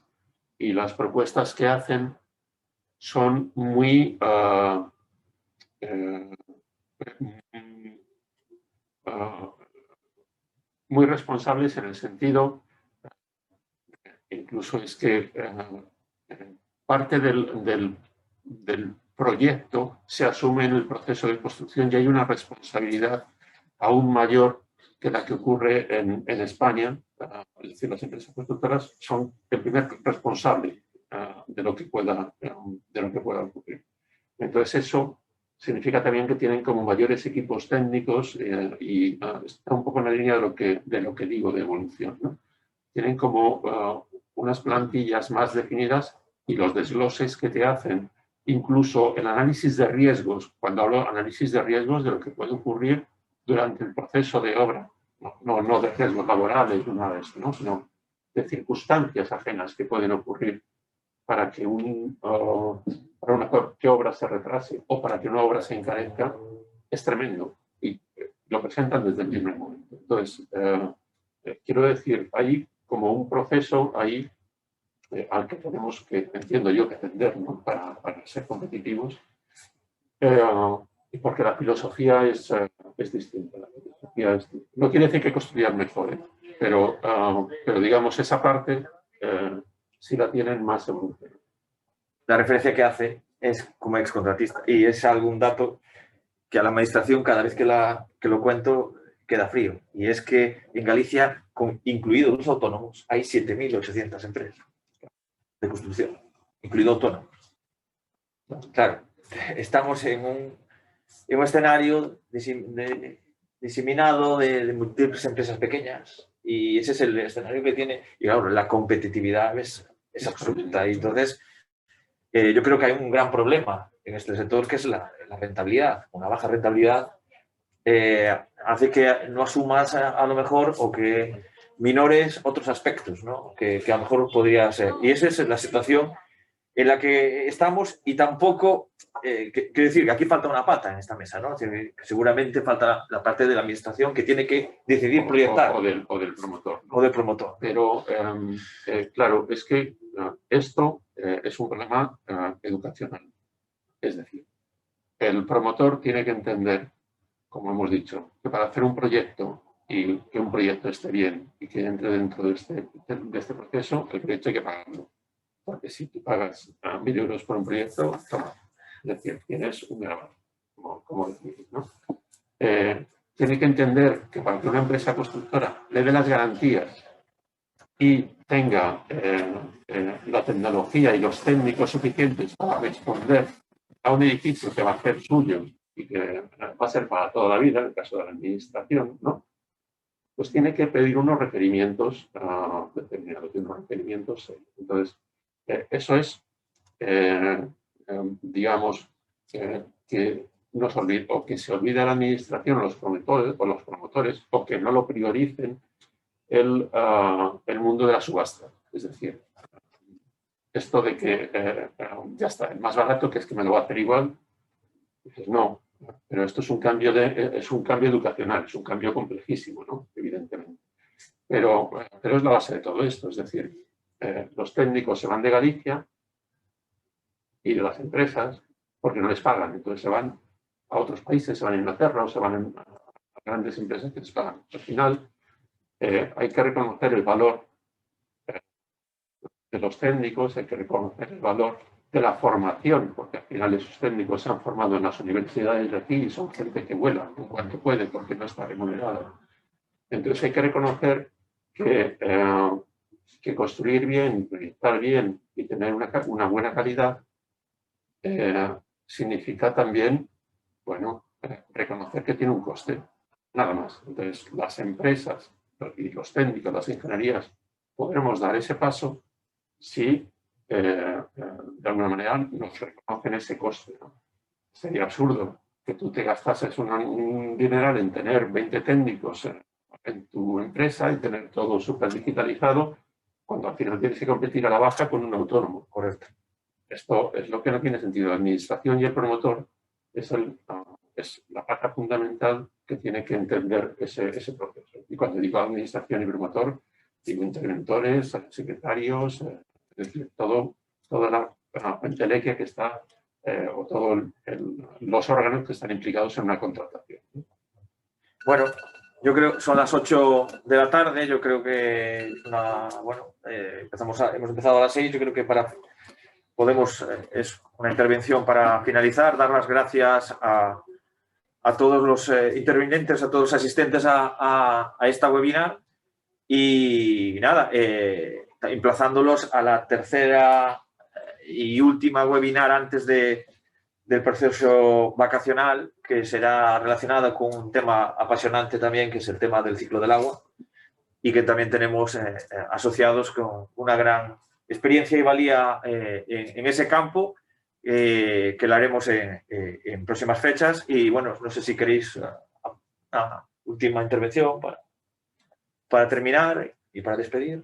y las propuestas que hacen son muy muy responsables en el sentido, incluso es que parte del proyecto se asume en el proceso de construcción y hay una responsabilidad aún mayor que la que ocurre en España. Es decir, las empresas constructoras son el primer responsable de lo que pueda ocurrir. Entonces eso significa también que tienen como mayores equipos técnicos y está un poco en la línea de lo que digo de evolución, ¿no? Tienen como unas plantillas más definidas y los desgloses que te hacen, incluso el análisis de riesgos, cuando hablo de análisis de riesgos de lo que puede ocurrir durante el proceso de obra, no de riesgos laborales, nada de eso, ¿no? Sino de circunstancias ajenas que pueden ocurrir para que que obra se retrase o para que una obra se encarezca, es tremendo y lo presentan desde el primer momento. Entonces, quiero decir, hay como un proceso ahí al que tenemos que, entiendo yo, que atender, ¿no? para ser competitivos, y porque la filosofía es distinta. No quiere decir que construyan mejor, pero digamos, esa parte sí la tienen más evolucionada. La referencia que hace es como excontratista y es algún dato que a la administración cada vez que lo cuento queda frío. Y es que en Galicia, incluidos los autónomos, hay 7.800 empresas de construcción, incluido autónomos. Claro, estamos en un escenario diseminado de múltiples empresas pequeñas y ese es el escenario que tiene. Y claro, la competitividad es absoluta. Y entonces, yo creo que hay un gran problema en este sector que es la rentabilidad. Una baja rentabilidad hace que no asumas a lo mejor o que minores otros aspectos, ¿no? que a lo mejor podría ser. Y esa es la situación en la que estamos y tampoco, quiero decir que aquí falta una pata en esta mesa, ¿no? Seguramente falta la parte de la administración que tiene que decidir proyectar. O del promotor, ¿no? O del promotor. Pero, claro, es que esto es un problema educacional. Es decir, el promotor tiene que entender, como hemos dicho, que para hacer un proyecto y que un proyecto esté bien y que entre dentro de este proceso, el proyecto hay que pagarlo. Porque si tú pagas 1.000 euros por un proyecto, toma, es decir, tienes un grabado, como decir, ¿no? Tiene que entender que para que una empresa constructora le dé las garantías y tenga la tecnología y los técnicos suficientes para responder a un edificio que va a ser suyo y que va a ser para toda la vida, en el caso de la administración, ¿no? Pues tiene que pedir unos requerimientos determinados, unos requerimientos. Entonces, eso es, digamos, que nos olvida, o que se olvida la administración o los promotores, o que no lo prioricen el mundo de la subasta. Es decir, esto de que ya está, el más barato, que es que me lo va a hacer igual, dices, no, pero esto es un cambio educacional, es un cambio complejísimo, ¿no? Evidentemente. Pero es la base de todo esto, es decir, los técnicos se van de Galicia y de las empresas porque no les pagan, entonces se van a otros países, se van a Inglaterra o se van a grandes empresas que les pagan. Al final hay que reconocer el valor de los técnicos, hay que reconocer el valor de la formación, porque al final esos técnicos se han formado en las universidades de aquí y son gente que vuela en cuanto puede porque no está remunerada. Entonces hay que reconocer que construir bien, proyectar bien y tener una buena calidad significa también, bueno, reconocer que tiene un coste, nada más. Entonces, las empresas y los técnicos, las ingenierías, podremos dar ese paso si, de alguna manera, nos reconocen ese coste, ¿no? Sería absurdo que tú te gastases un dineral en tener 20 técnicos en tu empresa y tener todo súper digitalizado, cuando al final tienes que competir a la baja con un autónomo. Correcto. Esto es lo que no tiene sentido. La administración y el promotor es la pata fundamental que tiene que entender ese proceso. Y cuando digo administración y promotor, digo interventores, secretarios, Es decir, toda la entelequia que está, o todos los órganos que están implicados en una contratación. Bueno, yo creo que son las 8 de la tarde, yo creo que hemos empezado a las 6, yo creo que es una intervención para finalizar, dar las gracias a todos los intervinientes, a todos los asistentes a esta webinar y nada, emplazándolos a la tercera y última webinar antes del proceso vacacional, que será relacionada con un tema apasionante también, que es el tema del ciclo del agua, y que también tenemos asociados con una gran experiencia y valía en ese campo, que lo haremos en próximas fechas. Y bueno, no sé si queréis una última intervención para terminar y para despedir.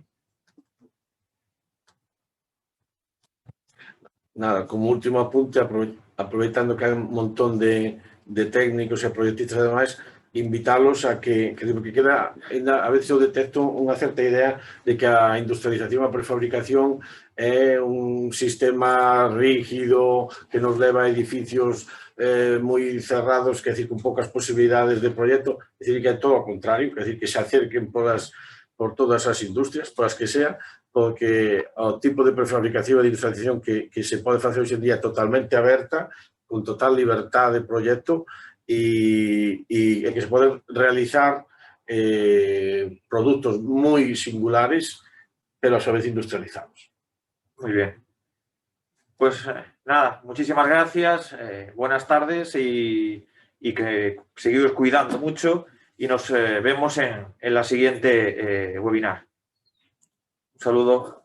Nada, como último apunte, aproveitando que hai un montón de técnicos e proyectistas ademais, invitarlos a que queda, a veces eu detecto unha certa idea de que a industrialización, a prefabricación é un sistema rígido que nos leva a edificios moi cerrados, que decir, con poucas posibilidades de proxecto, é dicir, que é todo o contrario, que decir, que se acerquen por todas as industrias, por as que sea, porque o tipo de prefabricación e de industrialización que se pode facer hoxe en día totalmente aberta, con total libertad de proxecto e que se poden realizar produtos moi singulares, pero a su vez industrializados. Muy bien. Pues nada, muchísimas gracias, buenas tardes y que seguimos cuidando mucho y nos vemos en la siguiente webinar. Un saludo.